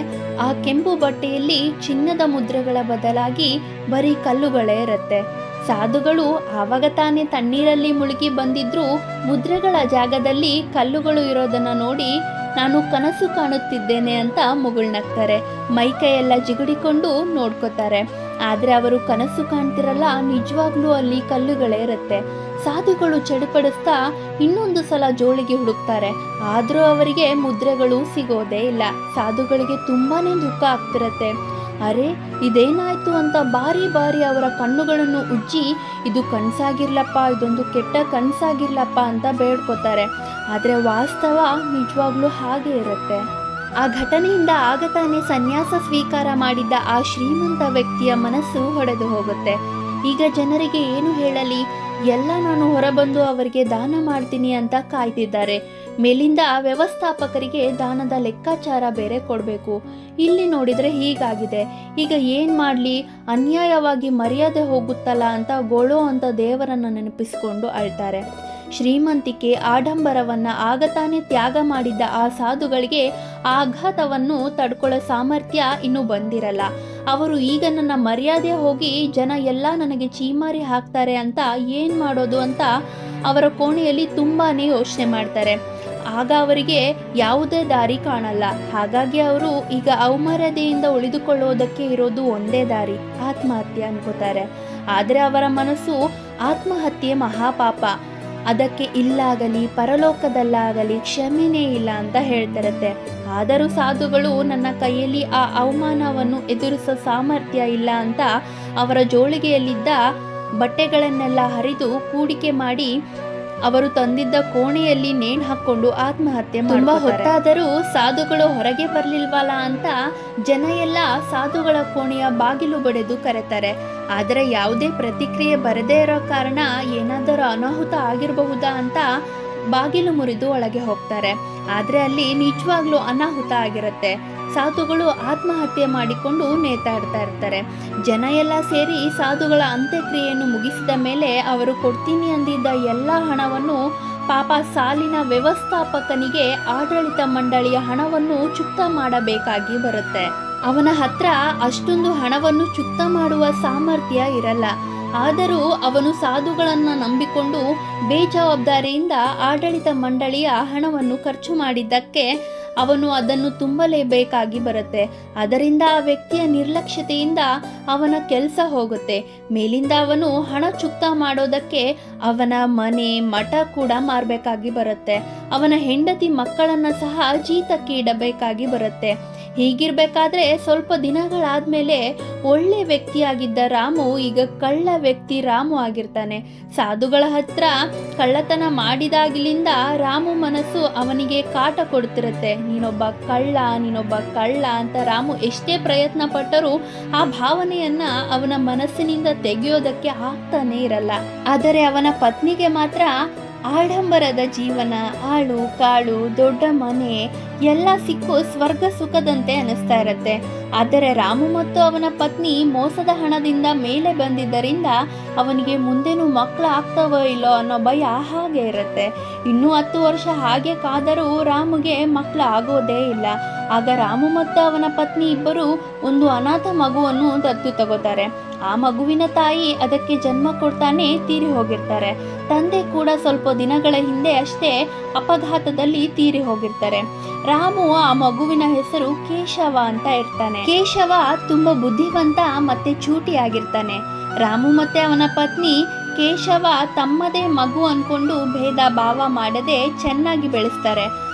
ಆ ಕೆಂಪು ಬಟ್ಟೆಯಲ್ಲಿ ಚಿನ್ನದ ಮುದ್ರೆಗಳ ಬದಲಾಗಿ ಬರೀ ಕಲ್ಲುಗಳೇ ಇರುತ್ತೆ. ಸಾಧುಗಳು ಆವಾಗ ತಾನೇ ತಣ್ಣೀರಲ್ಲಿ ಮುಳುಗಿ ಬಂದಿದ್ರು ಮುದ್ರೆಗಳ ಜಾಗದಲ್ಲಿ ಕಲ್ಲುಗಳು ಇರೋದನ್ನು ನೋಡಿ ನಾನು ಕನಸು ಕಾಣುತ್ತಿದ್ದೇನೆ ಅಂತ ಮುಗುಳ್ನಗ್ತಾರೆ. ಮೈಕೈಯೆಲ್ಲ ಜಿಗುಡಿಕೊಂಡು ನೋಡ್ಕೋತಾರೆ. ಆದರೆ ಅವರು ಕನಸು ಕಾಣ್ತಿರಲ್ಲ, ನಿಜವಾಗ್ಲೂ ಅಲ್ಲಿ ಕಲ್ಲುಗಳೇ ಇರುತ್ತೆ. ಸಾಧುಗಳು ಚಡಿಪಡಿಸ್ತಾ ಇನ್ನೊಂದು ಸಲ ಜೋಳಿಗೆ ಹುಡುಕ್ತಾರೆ. ಆದರೂ ಅವರಿಗೆ ಮುದ್ರೆಗಳು ಸಿಗೋದೇ ಇಲ್ಲ. ಸಾಧುಗಳಿಗೆ ತುಂಬಾನೇ ದುಃಖ ಆಗ್ತಿರತ್ತೆ. ಅರೆ, ಇದೇನಾಯ್ತು ಅಂತ ಬಾರಿ ಬಾರಿ ಅವರ ಕಣ್ಣುಗಳನ್ನು ಉಜ್ಜಿ, ಇದು ಕನಸಾಗಿರ್ಲಪ್ಪ, ಇದೊಂದು ಕೆಟ್ಟ ಕನಸಾಗಿರ್ಲಪ್ಪ ಅಂತ ಬೇಡ್ಕೋತಾರೆ. ಆದರೆ ವಾಸ್ತವ ನಿಜವಾಗ್ಲೂ ಹಾಗೆ ಇರುತ್ತೆ. ಆ ಘಟನೆಯಿಂದ ಆಗ ತಾನೇ ಸನ್ಯಾಸ ಸ್ವೀಕಾರ ಮಾಡಿದ್ದ ಆ ಶ್ರೀಮಂತ ವ್ಯಕ್ತಿಯ ಮನಸ್ಸು ಹೊಡೆದು ಹೋಗುತ್ತೆ. ಈಗ ಜನರಿಗೆ ಏನು ಹೇಳಲಿ, ಎಲ್ಲ ನಾನು ಹೊರಬಂದು ಅವರಿಗೆ ದಾನ ಮಾಡ್ತೀನಿ ಅಂತ ಕಾಯ್ತಿದ್ದಾರೆ. ಮೇಲಿಂದ ವ್ಯವಸ್ಥಾಪಕರಿಗೆ ದಾನದ ಲೆಕ್ಕಾಚಾರ ಬೇರೆ ಕೊಡಬೇಕು. ಇಲ್ಲಿ ನೋಡಿದರೆ ಹೀಗಾಗಿದೆ, ಈಗ ಏನು ಮಾಡಲಿ, ಅನ್ಯಾಯವಾಗಿ ಮರ್ಯಾದೆ ಹೋಗುತ್ತಲ್ಲ ಅಂತ ಗೋಳೋ ಅಂತ ದೇವರನ್ನು ನೆನಪಿಸಿಕೊಂಡು ಅಳ್ತಾರೆ. ಶ್ರೀಮಂತಿಕೆ ಆಡಂಬರವನ್ನು ಆಗ ತಾನೇ ತ್ಯಾಗ ಮಾಡಿದ್ದ ಆ ಸಾಧುಗಳಿಗೆ ಆಘಾತವನ್ನು ತಡ್ಕೊಳ್ಳೋ ಸಾಮರ್ಥ್ಯ ಇನ್ನೂ ಬಂದಿರಲ್ಲ. ಅವರು ಈಗ ನನ್ನ ಮರ್ಯಾದೆ ಹೋಗಿ ಜನ ಎಲ್ಲ ನನಗೆ ಚೀಮಾರಿ ಹಾಕ್ತಾರೆ ಅಂತ ಏನು ಮಾಡೋದು ಅಂತ ಅವರ ಕೋಣೆಯಲ್ಲಿ ತುಂಬಾ ಯೋಚನೆ ಮಾಡ್ತಾರೆ. ಆಗ ಅವರಿಗೆ ಯಾವುದೇ ದಾರಿ ಕಾಣಲ್ಲ. ಹಾಗಾಗಿ ಅವರು ಈಗ ಅವಮರ್ಯಾದೆಯಿಂದ ಉಳಿದುಕೊಳ್ಳೋದಕ್ಕೆ ಇರೋದು ಒಂದೇ ದಾರಿ, ಆತ್ಮಹತ್ಯೆ ಅನ್ಕೋತಾರೆ. ಆದರೆ ಅವರ ಮನಸ್ಸು ಆತ್ಮಹತ್ಯೆ ಮಹಾಪಾಪ, ಅದಕ್ಕೆ ಇಲ್ಲಾಗಲಿ ಪರಲೋಕದಲ್ಲಾಗಲಿ ಕ್ಷಮೆನೇ ಇಲ್ಲ ಅಂತ ಹೇಳ್ತಿರತ್ತೆ. ಆದರೂ ಸಾಧುಗಳು ನನ್ನ ಕೈಯಲ್ಲಿ ಆ ಅವಮಾನವನ್ನು ಎದುರಿಸೋ ಸಾಮರ್ಥ್ಯ ಇಲ್ಲ ಅಂತ ಅವರ ಜೋಳಿಗೆಯಲ್ಲಿದ್ದ ಬಟ್ಟೆಗಳನ್ನೆಲ್ಲ ಹರಿದು ಕೂಡಿಕೆ ಮಾಡಿ ಅವರು ತಂದಿದ್ದ ಕೋಣೆಯಲ್ಲಿ ನೇಣು ಹಾಕೊಂಡು ಆತ್ಮಹತ್ಯೆ ತುಂಬಾ ಹೊತ್ತಾದರೂ ಸಾಧುಗಳು ಹೊರಗೆ ಬರ್ಲಿಲ್ವಲ್ಲ ಅಂತ ಜನ ಎಲ್ಲ ಸಾಧುಗಳ ಕೋಣೆಯ ಬಾಗಿಲು ಬಡಿದು ಕರೆತಾರೆ. ಆದರೆ ಯಾವುದೇ ಪ್ರತಿಕ್ರಿಯೆ ಬರದೇ ಇರೋ ಕಾರಣ ಏನಾದರೂ ಅನಾಹುತ ಆಗಿರಬಹುದಾ ಅಂತ ಬಾಗಿಲು ಮುರಿದು ಒಳಗೆ ಹೋಗ್ತಾರೆ. ಆದರೆ ಅಲ್ಲಿ ನಿಜವಾಗ್ಲೂ ಅನಾಹುತ ಆಗಿರುತ್ತೆ. ಸಾಧುಗಳು ಆತ್ಮಹತ್ಯೆ ಮಾಡಿಕೊಂಡು ನೇತಾಡ್ತಾ ಇರ್ತಾರೆ. ಜನ ಎಲ್ಲ ಸೇರಿ ಸಾಧುಗಳ ಅಂತ್ಯಕ್ರಿಯೆಯನ್ನು ಮುಗಿಸಿದ ಮೇಲೆ ಅವರು ಕೊಡ್ತೀನಿ ಅಂದಿದ್ದ ಎಲ್ಲ ಹಣವನ್ನು ಪಾಪ ಸಾಲಿನ ವ್ಯವಸ್ಥಾಪಕನಿಗೆ ಆಡಳಿತ ಮಂಡಳಿಯ ಹಣವನ್ನು ಚುಕ್ತ ಮಾಡಬೇಕಾಗಿ ಬರುತ್ತೆ. ಅವನ ಹತ್ರ ಅಷ್ಟೊಂದು ಹಣವನ್ನು ಚುಕ್ತ ಮಾಡುವ ಸಾಮರ್ಥ್ಯ ಇರಲ್ಲ. ಆದರೂ ಅವನು ಸಾಧುಗಳನ್ನು ನಂಬಿಕೊಂಡು ಬೇಜವಾಬ್ದಾರಿಯಿಂದ ಆಡಳಿತ ಮಂಡಳಿಯ ಹಣವನ್ನು ಖರ್ಚು ಮಾಡಿದ್ದಕ್ಕೆ ಅವನು ಅದನ್ನು ತುಂಬಲೇಬೇಕಾಗಿ ಬರುತ್ತೆ. ಅದರಿಂದ ಆ ವ್ಯಕ್ತಿಯ ನಿರ್ಲಕ್ಷ್ಯತೆಯಿಂದ ಅವನ ಕೆಲಸ ಹೋಗುತ್ತೆ. ಮೇಲಿಂದ ಅವನು ಹಣ ಚುಕ್ತ ಮಾಡೋದಕ್ಕೆ ಅವನ ಮನೆ ಮಠ ಕೂಡ ಮಾರಬೇಕಾಗಿ ಬರುತ್ತೆ. ಅವನ ಹೆಂಡತಿ ಮಕ್ಕಳನ್ನು ಸಹ ಜೀತಕ್ಕೆ ಇಡಬೇಕಾಗಿ ಬರುತ್ತೆ. ಹೀಗಿರ್ಬೇಕಾದ್ರೆ ಸ್ವಲ್ಪ ದಿನಗಳಾದ್ಮೇಲೆ ಒಳ್ಳೆ ವ್ಯಕ್ತಿಯಾಗಿದ್ದ ರಾಮು ಈಗ ಕಳ್ಳ ವ್ಯಕ್ತಿ ರಾಮು ಆಗಿರ್ತಾನೆ. ಸಾಧುಗಳ ಹತ್ರ ಕಳ್ಳತನ ಮಾಡಿದಾಗಲಿಂದ ರಾಮು ಮನಸ್ಸು ಅವನಿಗೆ ಕಾಟ ಕೊಡ್ತಿರುತ್ತೆ. ನೀನೊಬ್ಬ ಕಳ್ಳ ಅಂತ ರಾಮು ಎಷ್ಟೇ ಪ್ರಯತ್ನ ಪಟ್ಟರೂ ಆ ಭಾವನೆಯನ್ನ ಅವನ ಮನಸ್ಸಿನಿಂದ ತೆಗೆಯೋದಕ್ಕೆ ಆಗ್ತಾನೆ ಇರಲ್ಲ. ಆದರೆ ಅವನ ಪತ್ನಿಗೆ ಮಾತ್ರ ಆಡಂಬರದ ಜೀವನ, ಆಳು ಕಾಳು, ದೊಡ್ಡ ಮನೆ ಎಲ್ಲ ಸಿಕ್ಕು ಸ್ವರ್ಗ ಸುಖದಂತೆ ಅನಿಸ್ತಾ ಇರತ್ತೆ. ಆದರೆ ರಾಮು ಮತ್ತು ಅವನ ಪತ್ನಿ ಮೋಸದ ಹಣದಿಂದ ಮೇಲೆ ಬಂದಿದ್ದರಿಂದ ಅವನಿಗೆ ಮುಂದೇನು ಮಕ್ಕಳು ಆಗ್ತಾವೋ ಇಲ್ಲೋ ಅನ್ನೋ ಭಯ ಹಾಗೆ ಇರುತ್ತೆ. ಇನ್ನೂ 10 ವರ್ಷ ಹಾಗೆ ಕಾದರೂ ರಾಮುಗೆ ಮಕ್ಕಳು ಆಗೋದೇ ಇಲ್ಲ. ಆಗ ರಾಮು ಮತ್ತು ಅವನ ಪತ್ನಿ ಇಬ್ಬರು ಒಂದು ಅನಾಥ ಮಗುವನ್ನು ದತ್ತು ತಗೋತಾರೆ. ಆ ಮಗುವಿನ ತಾಯಿ ಅದಕ್ಕೆ ಜನ್ಮ ಕೊಡ್ತಾನೆ ತೀರಿ ಹೋಗಿರ್ತಾರೆ. ತಂದೆ ಕೂಡ ಸ್ವಲ್ಪ ದಿನಗಳ ಹಿಂದೆ ಅಷ್ಟೇ ಅಪಘಾತದಲ್ಲಿ ತೀರಿ ಹೋಗಿರ್ತಾರೆ. ರಾಮು ಆ ಮಗುವಿನ ಹೆಸರು ಕೇಶವ ಅಂತ ಇರ್ತಾನೆ. ಕೇಶವ ತುಂಬಾ ಬುದ್ಧಿವಂತ ಮತ್ತೆ ಚೂಟಿಯಾಗಿರ್ತಾನೆ. ರಾಮು ಮತ್ತೆ ಅವನ ಪತ್ನಿ ಕೇಶವ ತಮ್ಮದೇ ಮಗು ಅನ್ಕೊಂಡು ಭೇದ ಭಾವ ಮಾಡದೆ ಚೆನ್ನಾಗಿ ಬೆಳೆಸ್ತಾರೆ.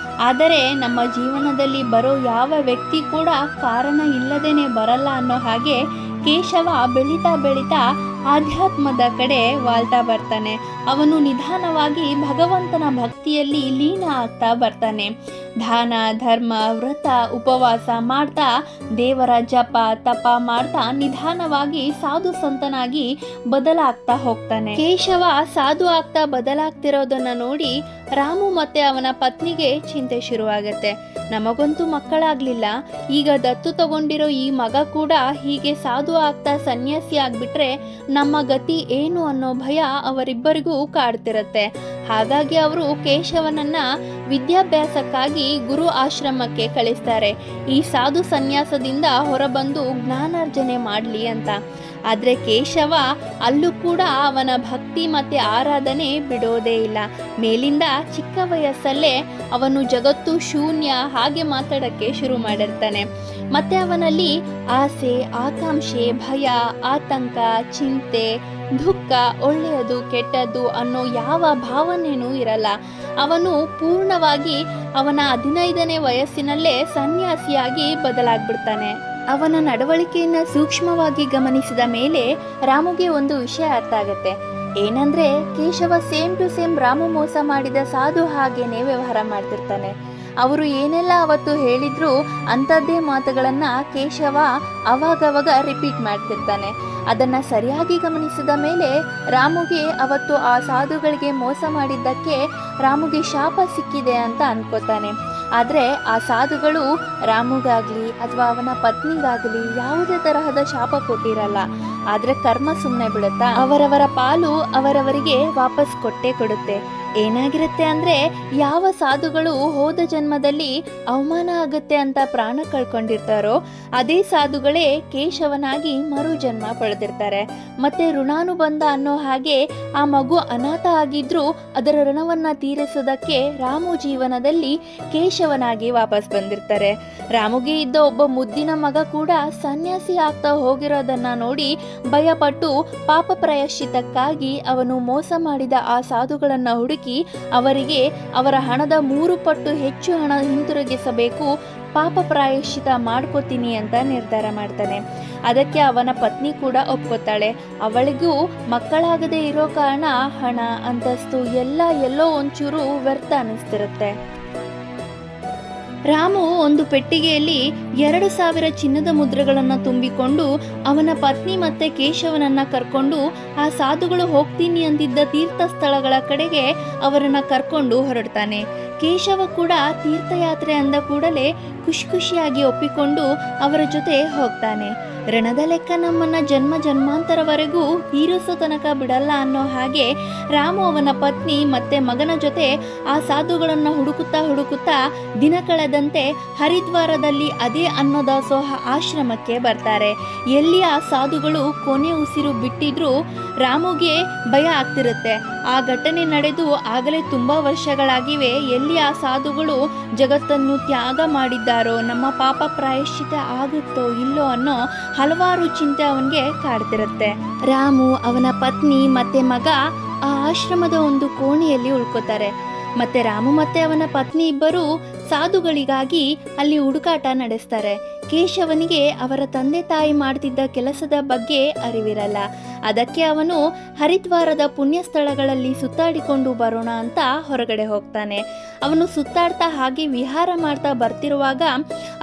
ಆದರೆ ನಮ್ಮ ಜೀವನದಲ್ಲಿ ಬರೋ ಯಾವ ವ್ಯಕ್ತಿ ಕೂಡ ಕಾರಣ ಇಲ್ಲದೇನೆ ಬರಲ್ಲ ಅನ್ನೋ ಹಾಗೆ ಕೇಶವ ಬೆಳೀತಾ ಬೆಳೀತಾ ಆಧ್ಯಾತ್ಮದ ಕಡೆ ವಾಲ್ತಾ ಬರ್ತಾನೆ. ಅವನು ನಿಧಾನವಾಗಿ ಭಗವಂತನ ಭಕ್ತಿಯಲ್ಲಿ ಲೀನ ಆಗ್ತಾ ಬರ್ತಾನೆ. ದಾನ ಧರ್ಮ ವ್ರತ ಉಪವಾಸ ಮಾಡ್ತಾ ದೇವರ ಜಪ ತಪ ಮಾಡ್ತಾ ನಿಧಾನವಾಗಿ ಸಾಧು ಸಂತನಾಗಿ ಬದಲಾಗ್ತಾ ಹೋಗ್ತಾನೆ. ಕೇಶವ ಸಾಧು ಆಗ್ತಾ ಬದಲಾಗ್ತಿರೋದನ್ನ ನೋಡಿ ರಾಮು ಮತ್ತೆ ಅವನ ಪತ್ನಿಗೆ ಚಿಂತೆ ಶುರುವಾಗತ್ತೆ. ನಮಗಂತೂ ಮಕ್ಕಳಾಗ್ಲಿಲ್ಲ, ಈಗ ದತ್ತು ತಗೊಂಡಿರೋ ಈ ಮಗ ಕೂಡ ಹೀಗೆ ಸಾಧು ಆಗ್ತಾ ಸನ್ಯಾಸಿ ಆಗ್ಬಿಟ್ರೆ ನಮ್ಮ ಗತಿ ಏನು ಅನ್ನೋ ಭಯ ಅವರಿಬ್ಬರಿಗೂ ಕಾಡ್ತಿರತ್ತೆ. ಹಾಗಾಗಿ ಅವರು ಕೇಶವನನ್ನ ವಿದ್ಯಾಭ್ಯಾಸಕ್ಕಾಗಿ ಗುರು ಆಶ್ರಮಕ್ಕೆ ಕಳಿಸ್ತಾರೆ, ಈ ಸಾಧು ಸನ್ಯಾಸದಿಂದ ಹೊರಬಂದು ಜ್ಞಾನಾರ್ಜನೆ ಮಾಡಲಿ ಅಂತ. ಆದರೆ ಕೇಶವ ಅಲ್ಲೂ ಕೂಡ ಅವನ ಭಕ್ತಿ ಮತ್ತು ಆರಾಧನೆ ಬಿಡೋದೇ ಇಲ್ಲ. ಮೇಲಿಂದ ಚಿಕ್ಕ ವಯಸ್ಸಲ್ಲೇ ಅವನು ಜಗತ್ತು ಶೂನ್ಯ ಹಾಗೆ ಮಾತಾಡೋಕ್ಕೆ ಶುರು ಮಾಡಿರ್ತಾನೆ. ಮತ್ತೆ ಅವನಲ್ಲಿ ಆಸೆ ಆಕಾಂಕ್ಷೆ ಭಯ ಆತಂಕ ಚಿಂತೆ ದುಃಖ ಒಳ್ಳೆಯದು ಕೆಟ್ಟದ್ದು ಅನ್ನೋ ಯಾವ ಭಾವನೆಯೂ ಇರಲ್ಲ. ಅವನು ಪೂರ್ಣವಾಗಿ ಅವನ 15ನೇ ವಯಸ್ಸಿನಲ್ಲೇ ಸನ್ಯಾಸಿಯಾಗಿ ಬದಲಾಗ್ಬಿಡ್ತಾನೆ. ಅವನ ನಡವಳಿಕೆಯನ್ನು ಸೂಕ್ಷ್ಮವಾಗಿ ಗಮನಿಸಿದ ಮೇಲೆ ರಾಮುಗೆ ಒಂದು ವಿಷಯ ಅರ್ಥ ಆಗುತ್ತೆ. ಏನಂದ್ರೆ Keshava same to same Ramu ಮೋಸ ಮಾಡಿದ ಸಾಧು ಹಾಗೇನೆ ವ್ಯವಹಾರ ಮಾಡ್ತಿರ್ತಾನೆ. ಅವರು ಏನೆಲ್ಲ ಅವತ್ತು ಹೇಳಿದ್ರು ಅಂಥದ್ದೇ ಮಾತುಗಳನ್ನ ಕೇಶವ ಅವಾಗವಾಗ ರಿಪೀಟ್ ಮಾಡ್ತಿರ್ತಾನೆ. ಅದನ್ನ ಸರಿಯಾಗಿ ಗಮನಿಸಿದ ಮೇಲೆ ರಾಮುಗೆ ಅವತ್ತು ಆ ಸಾಧುಗಳಿಗೆ ಮೋಸ ಮಾಡಿದ್ದಕ್ಕೆ ರಾಮುಗೆ ಶಾಪ ಸಿಕ್ಕಿದೆ ಅಂತ ಅನ್ಕೋತಾನೆ. ಆದರೆ ಆ ಸಾಧುಗಳು ರಾಮುಗಾಗ್ಲಿ ಅಥವಾ ಅವನ ಪತ್ನಿಗಾಗಲಿ ಯಾವುದೇ ತರಹದ ಶಾಪ ಕೊಟ್ಟಿರಲ್ಲ. ಆದರೆ ಕರ್ಮ ಸುಮ್ಮನೆ ಬಿಡುತ್ತಾ, ಅವರವರ ಪಾಲು ಅವರವರಿಗೆ ವಾಪಸ್ ಕೊಟ್ಟೇ ಕೊಡುತ್ತೆ. ಏನಾಗಿರುತ್ತೆ ಅಂದರೆ, ಯಾವ ಸಾಧುಗಳು ಹೋದ ಜನ್ಮದಲ್ಲಿ ಅವಮಾನ ಆಗುತ್ತೆ ಅಂತ ಪ್ರಾಣ ಕಳ್ಕೊಂಡಿರ್ತಾರೋ ಅದೇ ಸಾಧುಗಳೇ ಕೇಶವನಾಗಿ ಮರು ಜನ್ಮ ಪಡೆದಿರ್ತಾರೆ. ಮತ್ತೆ ಋಣಾನುಬಂಧ ಅನ್ನೋ ಹಾಗೆ ಆ ಮಗು ಅನಾಥ ಆಗಿದ್ರೂ ಅದರ ಋಣವನ್ನ ತೀರಿಸೋದಕ್ಕೆ ರಾಮು ಜೀವನದಲ್ಲಿ ಕೇಶವನಾಗಿ ವಾಪಸ್ ಬಂದಿರ್ತಾರೆ. ರಾಮುಗೆ ಇದ್ದ ಒಬ್ಬ ಮುದ್ದಿನ ಮಗ ಕೂಡ ಸನ್ಯಾಸಿ ಆಗ್ತಾ ಹೋಗಿರೋದನ್ನ ನೋಡಿ ಭಯಪಟ್ಟು ಪಾಪ ಪ್ರಾಯಶ್ಚಿತ್ತಕ್ಕಾಗಿ ಅವನು ಮೋಸ ಮಾಡಿದ ಆ ಸಾಧುಗಳನ್ನ ಹುಡುಕಿ ಅವರಿಗೆ ಅವರ ಹಣದ 3 ಪಟ್ಟು ಹೆಚ್ಚು ಹಣ ಹಿಂತಿರುಗಿಸಬೇಕು, ಪಾಪ ಪ್ರಾಯಶ್ಚಿತ ಮಾಡ್ಕೋತೀನಿ ಅಂತ ನಿರ್ಧಾರ ಮಾಡ್ತಾನೆ. ಅದಕ್ಕೆ ಅವನ ಪತ್ನಿ ಕೂಡ ಒಪ್ಕೋತಾಳೆ. ಅವಳಿಗೂ ಮಕ್ಕಳಾಗದೇ ಇರೋ ಕಾರಣ ಹಣ ಅಂತಸ್ತು ಎಲ್ಲೋ ಒಂಚೂರು ವ್ಯರ್ಥ ಅನ್ನಿಸ್ತಿರುತ್ತೆ. ರಾಮು ಒಂದು ಪೆಟ್ಟಿಗೆಯಲ್ಲಿ 2000 ಚಿನ್ನದ ಮುದ್ರೆಗಳನ್ನು ತುಂಬಿಕೊಂಡು ಅವನ ಪತ್ನಿ ಮತ್ತೆ ಕೇಶವನನ್ನ ಕರ್ಕೊಂಡು ಆ ಸಾಧುಗಳು ಹೋಗ್ತೀನಿ ಅಂದಿದ್ದ ತೀರ್ಥ ಸ್ಥಳಗಳ ಕಡೆಗೆ ಅವರನ್ನ ಕರ್ಕೊಂಡು ಹೊರಡ್ತಾನೆ. ಕೇಶವ ಕೂಡ ತೀರ್ಥಯಾತ್ರೆ ಅಂದ ಕೂಡಲೇ ಖುಷಿಯಾಗಿ ಒಪ್ಪಿಕೊಂಡು ಅವರ ಜೊತೆ ಹೋಗ್ತಾನೆ. ಋಣದ ಲೆಕ್ಕ ನಮ್ಮನ್ನ ಜನ್ಮ ಜನ್ಮಾಂತರವರೆಗೂ ತೀರಿಸೋ ತನಕ ಬಿಡಲ್ಲ ಅನ್ನೋ ಹಾಗೆ ರಾಮು ಅವನ ಪತ್ನಿ ಮತ್ತೆ ಮಗನ ಜೊತೆ ಆ ಸಾಧುಗಳನ್ನ ಹುಡುಕುತ್ತಾ ದಿನ ಕಳೆದಂತೆ ಹರಿದ್ವಾರದಲ್ಲಿ ಅದೇ ಅನ್ನದಾಸೋಹ ಆಶ್ರಮಕ್ಕೆ ಬರ್ತಾರೆ. ಎಲ್ಲಿ ಆ ಸಾಧುಗಳು ಕೊನೆ ಉಸಿರು ಬಿಟ್ಟಿದ್ರು ರಾಮುಗೆ ಭಯ ಆಗ್ತಿರುತ್ತೆ. ಆ ಘಟನೆ ನಡೆದು ಆಗಲೇ ತುಂಬಾ ವರ್ಷಗಳಾಗಿವೆ. ಎಲ್ಲಿ ಆ ಸಾಧುಗಳು ಜಗತ್ತನ್ನು ತ್ಯಾಗ ಮಾಡಿದ್ದಾರೋ, ನಮ್ಮ ಪಾಪ ಪ್ರಾಯಶ್ಚಿತ ಆಗುತ್ತೋ ಇಲ್ಲೋ ಅನ್ನೋ ಹಲವಾರು ಚಿಂತೆ ಅವನಿಗೆ ಕಾಡ್ತಿರುತ್ತೆ. ರಾಮು ಅವನ ಪತ್ನಿ ಮತ್ತೆ ಮಗ ಆ ಆಶ್ರಮದ ಒಂದು ಕೋಣೆಯಲ್ಲಿ ಉಳ್ಕೋತಾರೆ. ಮತ್ತೆ ರಾಮು ಮತ್ತೆ ಅವನ ಪತ್ನಿ ಇಬ್ಬರು ಸಾಧುಗಳಿಗಾಗಿ ಅಲ್ಲಿ ಹುಡುಕಾಟ ನಡೆಸ್ತಾರೆ. ಕೇಶವನಿಗೆ ಅವರ ತಂದೆ ತಾಯಿ ಮಾಡ್ತಿದ್ದ ಕೆಲಸದ ಬಗ್ಗೆ ಅರಿವಿರಲ್ಲ. ಅದಕ್ಕೆ ಅವನು ಹರಿದ್ವಾರದ ಪುಣ್ಯ ಸ್ಥಳಗಳಲ್ಲಿ ಸುತ್ತಾಡಿಕೊಂಡು ಬರೋಣ ಅಂತ ಹೊರಗಡೆ ಹೋಗ್ತಾನೆ. ಅವನು ಸುತ್ತಾಡ್ತಾ ಹಾಗೆ ವಿಹಾರ ಮಾಡ್ತಾ ಬರ್ತಿರುವಾಗ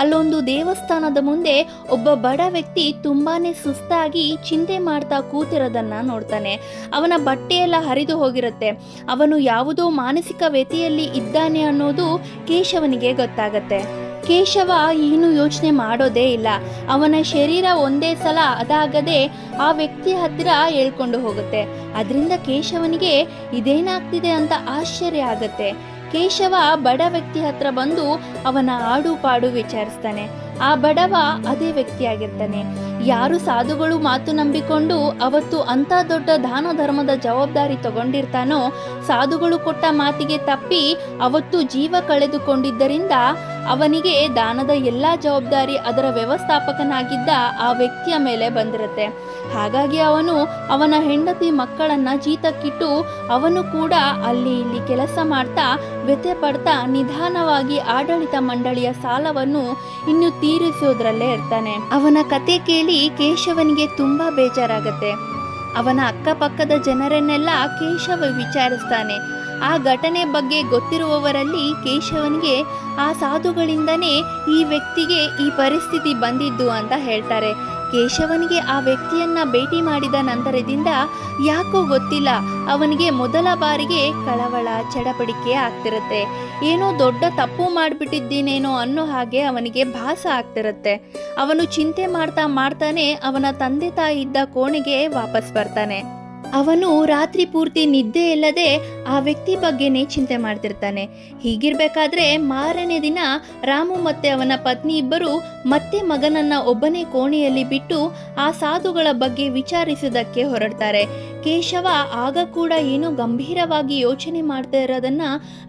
ಅಲ್ಲೊಂದು ದೇವಸ್ಥಾನದ ಮುಂದೆ ಒಬ್ಬ ಬಡ ವ್ಯಕ್ತಿ ತುಂಬಾನೇ ಸುಸ್ತಾಗಿ ಚಿಂತೆ ಮಾಡ್ತಾ ಕೂತಿರೋದನ್ನ ನೋಡ್ತಾನೆ. ಅವನ ಬಟ್ಟೆಯೆಲ್ಲ ಹರಿದು ಹೋಗಿರುತ್ತೆ. ಅವನು ಯಾವುದೋ ಮಾನಸಿಕ ವ್ಯಥೆಯಲ್ಲಿ ಇದ್ದಾನೆ ಅನ್ನೋದು ಕೇಶವನಿಗೆ ಗೊತ್ತಾಗತ್ತೆ. ಕೇಶವ ಏನು ಯೋಚನೆ ಮಾಡೋದೇ ಇಲ್ಲ. ಅವನ ಶರೀರ ಒಂದೇ ಸಲ ಅದಾಗದೆ ಆ ವ್ಯಕ್ತಿ ಹತ್ತಿರ ಹೇಳ್ಕೊಂಡು ಹೋಗುತ್ತೆ. ಅದರಿಂದ ಕೇಶವನಿಗೆ ಇದೇನಾಗ್ತಿದೆ ಅಂತ ಆಶ್ಚರ್ಯ ಆಗತ್ತೆ. ಕೇಶವ ಬಡ ವ್ಯಕ್ತಿ ಹತ್ರ ಬಂದು ಅವನ ಆಡು ಪಾಡು ವಿಚಾರಿಸ್ತಾನೆ. ಆ ಬಡವ ಅದೇ ವ್ಯಕ್ತಿಯಾಗಿರ್ತಾನೆ. ಯಾರು ಸಾಧುಗಳು ಮಾತು ನಂಬಿಕೊಂಡು ಅವತ್ತು ಅಂಥ ದೊಡ್ಡ ದಾನ ಧರ್ಮದ ಜವಾಬ್ದಾರಿ ತಗೊಂಡಿರ್ತಾನೋ, ಸಾಧುಗಳು ಕೊಟ್ಟ ಮಾತಿಗೆ ತಪ್ಪಿ ಅವತ್ತು ಜೀವ ಕಳೆದುಕೊಂಡಿದ್ದರಿಂದ ಅವನಿಗೆ ದಾನದ ಎಲ್ಲ ಜವಾಬ್ದಾರಿ ಅದರ ವ್ಯವಸ್ಥಾಪಕನಾಗಿದ್ದ ಆ ವ್ಯಕ್ತಿಯ ಮೇಲೆ ಬಂದಿರುತ್ತೆ. ಹಾಗಾಗಿ ಅವನು ಅವನ ಹೆಂಡತಿ ಮಕ್ಕಳನ್ನ ಜೀತಕ್ಕಿಟ್ಟು ಅವನು ಕೂಡ ಅಲ್ಲಿ ಇಲ್ಲಿ ಕೆಲಸ ಮಾಡ್ತಾ ವ್ಯಥೆ ಪಡ್ತಾ ನಿಧಾನವಾಗಿ ಆಡಳಿತ ಮಂಡಳಿಯ ಸಾಲವನ್ನು ಇನ್ನು ತೀರಿಸೋದ್ರಲ್ಲೇ ಇರ್ತಾನೆ. ಅವನ ಕತೆ ಕೇಳಿ ಕೇಶವನಿಗೆ ತುಂಬಾ ಬೇಜಾರಾಗತ್ತೆ. ಅವನ ಅಕ್ಕಪಕ್ಕದ ಜನರನ್ನೆಲ್ಲ ಕೇಶವ ವಿಚಾರಿಸ್ತಾನೆ. ಆ ಘಟನೆ ಬಗ್ಗೆ ಗೊತ್ತಿರುವವರಲ್ಲಿ ಕೇಶವನಿಗೆ ಆ ಸಾಧುಗಳಿಂದನೇ ಈ ವ್ಯಕ್ತಿಗೆ ಈ ಪರಿಸ್ಥಿತಿ ಬಂದಿದ್ದು ಅಂತ ಹೇಳ್ತಾರೆ. ಕೇಶವನಿಗೆ ಆ ವ್ಯಕ್ತಿಯನ್ನ ಭೇಟಿ ಮಾಡಿದ ನಂತರದಿಂದ ಯಾಕೋ ಗೊತ್ತಿಲ್ಲ, ಅವನಿಗೆ ಮೊದಲ ಬಾರಿಗೆ ಕಳವಳ, ಚಡಪಡಿಕೆ ಆಗ್ತಿರುತ್ತೆ. ಏನೋ ದೊಡ್ಡ ತಪ್ಪು ಮಾಡಿಬಿಟ್ಟಿದ್ದೀನೇನೋ ಅನ್ನೋ ಹಾಗೆ ಅವನಿಗೆ ಭಾಸ ಆಗ್ತಿರುತ್ತೆ. ಅವನು ಚಿಂತೆ ಮಾಡ್ತಾನೆ ಅವನ ತಂದೆ ತಾಯಿ ಇದ್ದ ಕೋಣೆಗೆ ವಾಪಸ್ ಬರ್ತಾನೆ. ಅವನು ರಾತ್ರಿ ಪೂರ್ತಿ ನಿದ್ದೆ ಇಲ್ಲದೆ ಆ ವ್ಯಕ್ತಿ ಬಗ್ಗೆನೇ ಚಿಂತೆ ಮಾಡ್ತಿರ್ತಾನೆ. ಹೀಗಿರ್ಬೇಕಾದ್ರೆ ಮಾರನೇ ದಿನ ರಾಮು ಮತ್ತೆ ಅವನ ಪತ್ನಿ ಇಬ್ಬರು ಮತ್ತೆ ಮಗನನ್ನ ಒಬ್ಬನೇ ಕೋಣೆಯಲ್ಲಿ ಬಿಟ್ಟು ಆ ಸಾಧುಗಳ ಬಗ್ಗೆ ವಿಚಾರಿಸುವುದಕ್ಕೆ ಹೊರಡ್ತಾರೆ. ಕೇಶವ ಆಗ ಕೂಡ ಏನೋ ಗಂಭೀರವಾಗಿ ಯೋಚನೆ ಮಾಡ್ತಾ ಇರೋದನ್ನ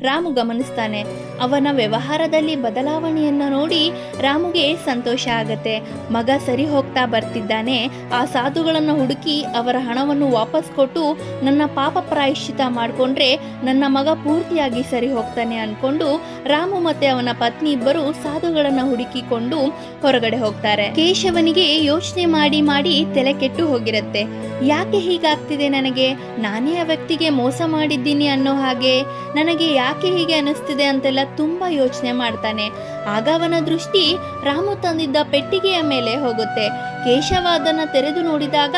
ರಾಮು ಗಮನಿಸ್ತಾನೆ. ಅವನ ವ್ಯವಹಾರದಲ್ಲಿ ಬದಲಾವಣೆಯನ್ನು ನೋಡಿ ರಾಮುಗೆ ಸಂತೋಷ ಆಗತ್ತೆ. ಮಗ ಸರಿ ಹೋಗ್ತಾ ಬರ್ತಿದ್ದಾನೆ. ಆ ಸಾಧುಗಳನ್ನು ಹುಡುಕಿ ಅವರ ಹಣವನ್ನು ವಾಪಸ್ ಕೊಟ್ಟು ನನ್ನ ಪಾಪ ಪ್ರಾಯಶ್ಚಿತ ಮಾಡಿಕೊಂಡ್ರೆ ನನ್ನ ಮಗ ಪೂರ್ತಿಯಾಗಿ ಸರಿ ಹೋಗ್ತಾನೆ ಅನ್ಕೊಂಡು ರಾಮು ಮತ್ತೆ ಅವನ ಪತ್ನಿ ಇಬ್ಬರು ಸಾಧುಗಳನ್ನ ಹುಡುಕಿಕೊಂಡು ಹೊರಗಡೆ ಹೋಗ್ತಾರೆ. ಕೇಶವನಿಗೆ ಯೋಚನೆ ಮಾಡಿ ತಲೆ ಕೆಟ್ಟು ಹೋಗಿರುತ್ತೆ. ಯಾಕೆ ಹೀಗಾಗ್ತಿದೆ ನನಗೆ? ನಾನೇ ಆ ವ್ಯಕ್ತಿಗೆ ಮೋಸ ಮಾಡಿದ್ದೀನಿ ಅನ್ನೋ ಹಾಗೆ ನನಗೆ ಯಾಕೆ ಹೀಗೆ ಅನಿಸ್ತಿದೆ ಅಂತೆಲ್ಲ ತುಂಬಾ ಯೋಚನೆ ಮಾಡ್ತಾನೆ. ಆಗ ಅವನ ದೃಷ್ಟಿ ರಾಮು ತಂದಿದ್ದ ಪೆಟ್ಟಿಗೆಯ ಮೇಲೆ ಹೋಗುತ್ತೆ. ಕೇಶವ ಅದನ್ನ ತೆರೆದು ನೋಡಿದಾಗ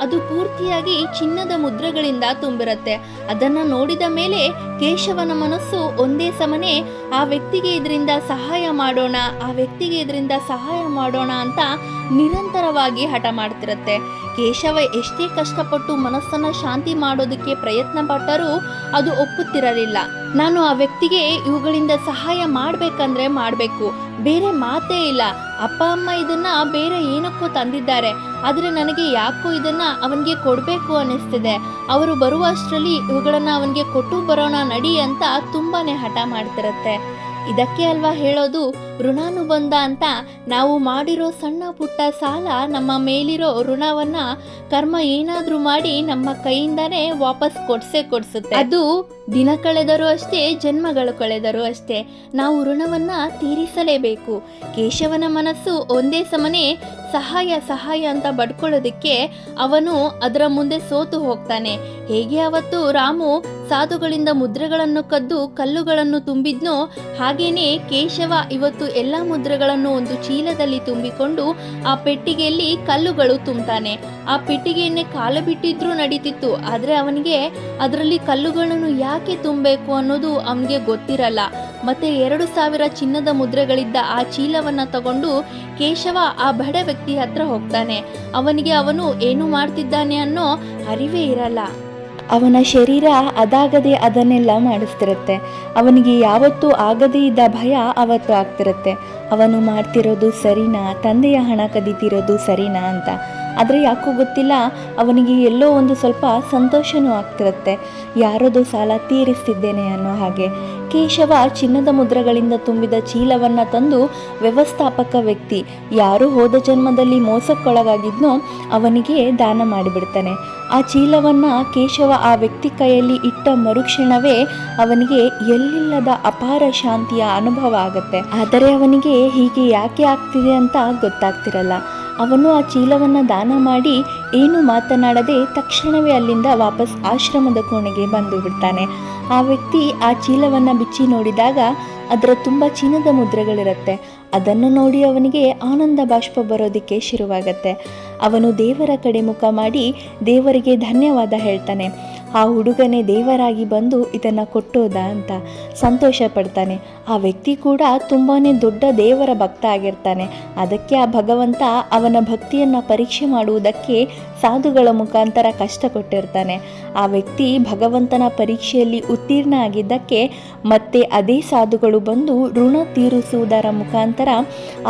ಅದು ಪೂರ್ತಿಯಾಗಿ ಚಿನ್ನದ ಮುದ್ರೆಗಳಿಂದ ತುಂಬಿರುತ್ತೆ. ಅದನ್ನ ನೋಡಿದ ಮೇಲೆ ಕೇಶವನ ಮನಸ್ಸು ಒಂದೇ ಸಮನೆ ಆ ವ್ಯಕ್ತಿಗೆ ಇದರಿಂದ ಸಹಾಯ ಮಾಡೋಣ, ಆ ವ್ಯಕ್ತಿಗೆ ಇದರಿಂದ ಸಹಾಯ ಮಾಡೋಣ ಅಂತ ನಿರಂತರವಾಗಿ ಹಠ ಮಾಡ್ತಿರುತ್ತೆ. ಕೇಶವ ಎಷ್ಟೇ ಕಷ್ಟಪಟ್ಟು ಮನಸ್ಸನ್ನ ಶಾಂತಿ ಮಾಡೋದಕ್ಕೆ ಪ್ರಯತ್ನ ಪಟ್ಟರೂ ಅದು ಒಪ್ಪುತ್ತಿರಲಿಲ್ಲ. ನಾನು ಆ ವ್ಯಕ್ತಿಗೆ ಇವುಗಳಿಂದ ಸಹಾಯ ಮಾಡ್ಬೇಕಂದ್ರೆ ಮಾಡಬೇಕು, ಬೇರೆ ಮಾತೇ ಇಲ್ಲ. ಅಪ್ಪ ಅಮ್ಮ ಇದನ್ನ ಬೇರೆ ಏನಕ್ಕೋ ತಂದಿದ್ದಾರೆ, ಆದರೆ ನನಗೆ ಯಾಕೋ ಇದನ್ನ ಅವನಿಗೆ ಕೊಡಬೇಕು ಅನ್ನಿಸ್ತಿದೆ. ಅವರು ಬರುವಷ್ಟರಲ್ಲಿ ಇವುಗಳನ್ನ ಅವನಿಗೆ ಕೊಟ್ಟು ಬರೋಣ ನಡಿ ಅಂತ ತುಂಬಾನೇ ಹಠ ಮಾಡ್ತಿರತ್ತೆ. ಇದಕ್ಕೆ ಅಲ್ವಾ ಹೇಳೋದು ಋಣಾನುಬಂಧ ಅಂತ. ನಾವು ಮಾಡಿರೋ ಸಣ್ಣ ಪುಟ್ಟ ಸಾಲ, ನಮ್ಮ ಮೇಲಿರೋ ಋಣವನ್ನ ಕರ್ಮ ಏನಾದ್ರೂ ಮಾಡಿ ನಮ್ಮ ಕೈಯಿಂದಾನೇ ವಾಪಸ್ ಕೊಡ್ಸುತ್ತೆ. ಅದು ದಿನ ಕಳೆದರೂ ಅಷ್ಟೇ, ಜನ್ಮಗಳು ಕಳೆದರೂ ಅಷ್ಟೇ, ನಾವು ಋಣವನ್ನ ತೀರಿಸಲೇಬೇಕು. ಕೇಶವನ ಮನಸ್ಸು ಒಂದೇ ಸಮನೆ ಸಹಾಯ ಅಂತ ಬಡ್ಕೊಳ್ಳೋದಕ್ಕೆ ಅವನು ಅದರ ಮುಂದೆ ಸೋತು ಹೋಗ್ತಾನೆ. ಹೇಗೆ ಅವತ್ತು ರಾಮು ಸಾಧುಗಳಿಂದ ಮುದ್ರೆಗಳನ್ನು ಕದ್ದು ಕಲ್ಲುಗಳನ್ನು ತುಂಬಿದ್ನೋ ಹಾಗೇನೆ ಕೇಶವ ಇವತ್ತು ಎಲ್ಲ ಮುದ್ರೆಗಳನ್ನು ಒಂದು ಚೀಲದಲ್ಲಿ ತುಂಬಿಕೊಂಡು ಆ ಪೆಟ್ಟಿಗೆಯಲ್ಲಿ ಕಲ್ಲುಗಳು ತುಂಬ್ತಾನೆ. ಆ ಪೆಟ್ಟಿಗೆಯನ್ನೇ ಕಾಲು ಬಿಟ್ಟಿದ್ರೂ ನಡೀತಿತ್ತು, ಆದ್ರೆ ಅವನಿಗೆ ಅದರಲ್ಲಿ ಕಲ್ಲುಗಳನ್ನು ಯಾಕೆ ತುಂಬಬೇಕು ಅನ್ನೋದು ಅವನಿಗೆ ಗೊತ್ತಿರಲ್ಲ. ಮತ್ತೆ 2,000 ಚಿನ್ನದ ಮುದ್ರೆಗಳಿದ್ದ ಆ ಚೀಲವನ್ನ ತಗೊಂಡು ಕೇಶವ ಆ ಬಡ ವ್ಯಕ್ತಿ ಹತ್ರ ಹೋಗ್ತಾನೆ. ಅವನಿಗೆ ಅವನು ಏನು ಮಾಡ್ತಿದ್ದಾನೆ ಅನ್ನೋ ಅರಿವೇ ಇರಲ್ಲ. ಅವನ ಶರೀರ ಅದಾಗದೆ ಅದನ್ನೆಲ್ಲ ಮಾಡಿಸ್ತಿರುತ್ತೆ. ಅವನಿಗೆ ಯಾವತ್ತೂ ಆಗದೇ ಇದ್ದ ಭಯ ಅವತ್ತು ಆಗ್ತಿರುತ್ತೆ. ಅವನು ಮಾಡ್ತಿರೋದು ಸರಿನಾ, ತಂದೆಯ ಹಣ ಕದೀತಿರೋದು ಸರಿನಾ ಅಂತ. ಆದರೆ ಯಾಕೋ ಗೊತ್ತಿಲ್ಲ, ಅವನಿಗೆ ಎಲ್ಲೋ ಒಂದು ಸ್ವಲ್ಪ ಸಂತೋಷನೂ ಆಗ್ತಿರುತ್ತೆ. ಯಾರದು ಸಾಲ ತೀರಿಸ್ತಿದ್ದೇನೆ ಅನ್ನೋ ಹಾಗೆ. ಕೇಶವ ಚಿನ್ನದ ಮುದ್ರೆಗಳಿಂದ ತುಂಬಿದ ಚೀಲವನ್ನು ತಂದು ವ್ಯವಸ್ಥಾಪಕ ವ್ಯಕ್ತಿ ಯಾರು ಹೋದ ಜನ್ಮದಲ್ಲಿ ಮೋಸಕ್ಕೊಳಗಾಗಿದ್ನೋ ಅವನಿಗೆ ದಾನ ಮಾಡಿಬಿಡ್ತಾನೆ. ಆ ಚೀಲವನ್ನು ಕೇಶವ ಆ ವ್ಯಕ್ತಿ ಕೈಯಲ್ಲಿ ಇಟ್ಟ ಮರುಕ್ಷಣವೇ ಅವನಿಗೆ ಎಲ್ಲಿಲ್ಲದ ಅಪಾರ ಶಾಂತಿಯ ಅನುಭವ ಆಗುತ್ತೆ. ಆದರೆ ಅವನಿಗೆ ಹೀಗೆ ಯಾಕೆ ಆಗ್ತಿದೆ ಅಂತ ಗೊತ್ತಾಗ್ತಿರಲ್ಲ. ಅವನು ಆ ಚೀಲವನ್ನು ದಾನ ಮಾಡಿ ಏನು ಮಾತನಾಡದೆ ತಕ್ಷಣವೇ ಅಲ್ಲಿಂದ ವಾಪಸ್ ಆಶ್ರಮದ ಕೋಣೆಗೆ ಬಂದು ಬಿಡ್ತಾನೆ. ಆ ವ್ಯಕ್ತಿ ಆ ಚೀಲವನ್ನು ಬಿಚ್ಚಿ ನೋಡಿದಾಗ ಅದರ ತುಂಬ ಚಿನ್ನದ ಮುದ್ರೆಗಳಿರುತ್ತೆ. ಅದನ್ನು ನೋಡಿ ಅವನಿಗೆ ಆನಂದ ಬಾಷ್ಪ ಬರೋದಕ್ಕೆ ಶುರುವಾಗತ್ತೆ. ಅವನು ದೇವರ ಕಡೆ ಮುಖ ಮಾಡಿ ದೇವರಿಗೆ ಧನ್ಯವಾದ ಹೇಳ್ತಾನೆ. ಆ ಹುಡುಗನೇ ದೇವರಾಗಿ ಬಂದು ಇದನ್ನು ಕೊಟ್ಟೋದ ಅಂತ ಸಂತೋಷ ಪಡ್ತಾನೆ. ಆ ವ್ಯಕ್ತಿ ಕೂಡ ತುಂಬಾ ದೊಡ್ಡ ದೇವರ ಭಕ್ತ ಆಗಿರ್ತಾನೆ. ಅದಕ್ಕೆ ಆ ಭಗವಂತ ಅವನ ಭಕ್ತಿಯನ್ನು ಪರೀಕ್ಷೆ ಮಾಡುವುದಕ್ಕೆ ಸಾಧುಗಳ ಮುಖಾಂತರ ಕಷ್ಟ ಕೊಟ್ಟಿರ್ತಾನೆ. ಆ ವ್ಯಕ್ತಿ ಭಗವಂತನ ಪರೀಕ್ಷೆಯಲ್ಲಿ ಉತ್ತೀರ್ಣ ಆಗಿದ್ದಕ್ಕೆ ಮತ್ತೆ ಅದೇ ಸಾಧುಗಳು ಸಾಧುಗಳು ಬಂದು ಋಣ ತೀರಿಸುವುದರ ಮುಖಾಂತರ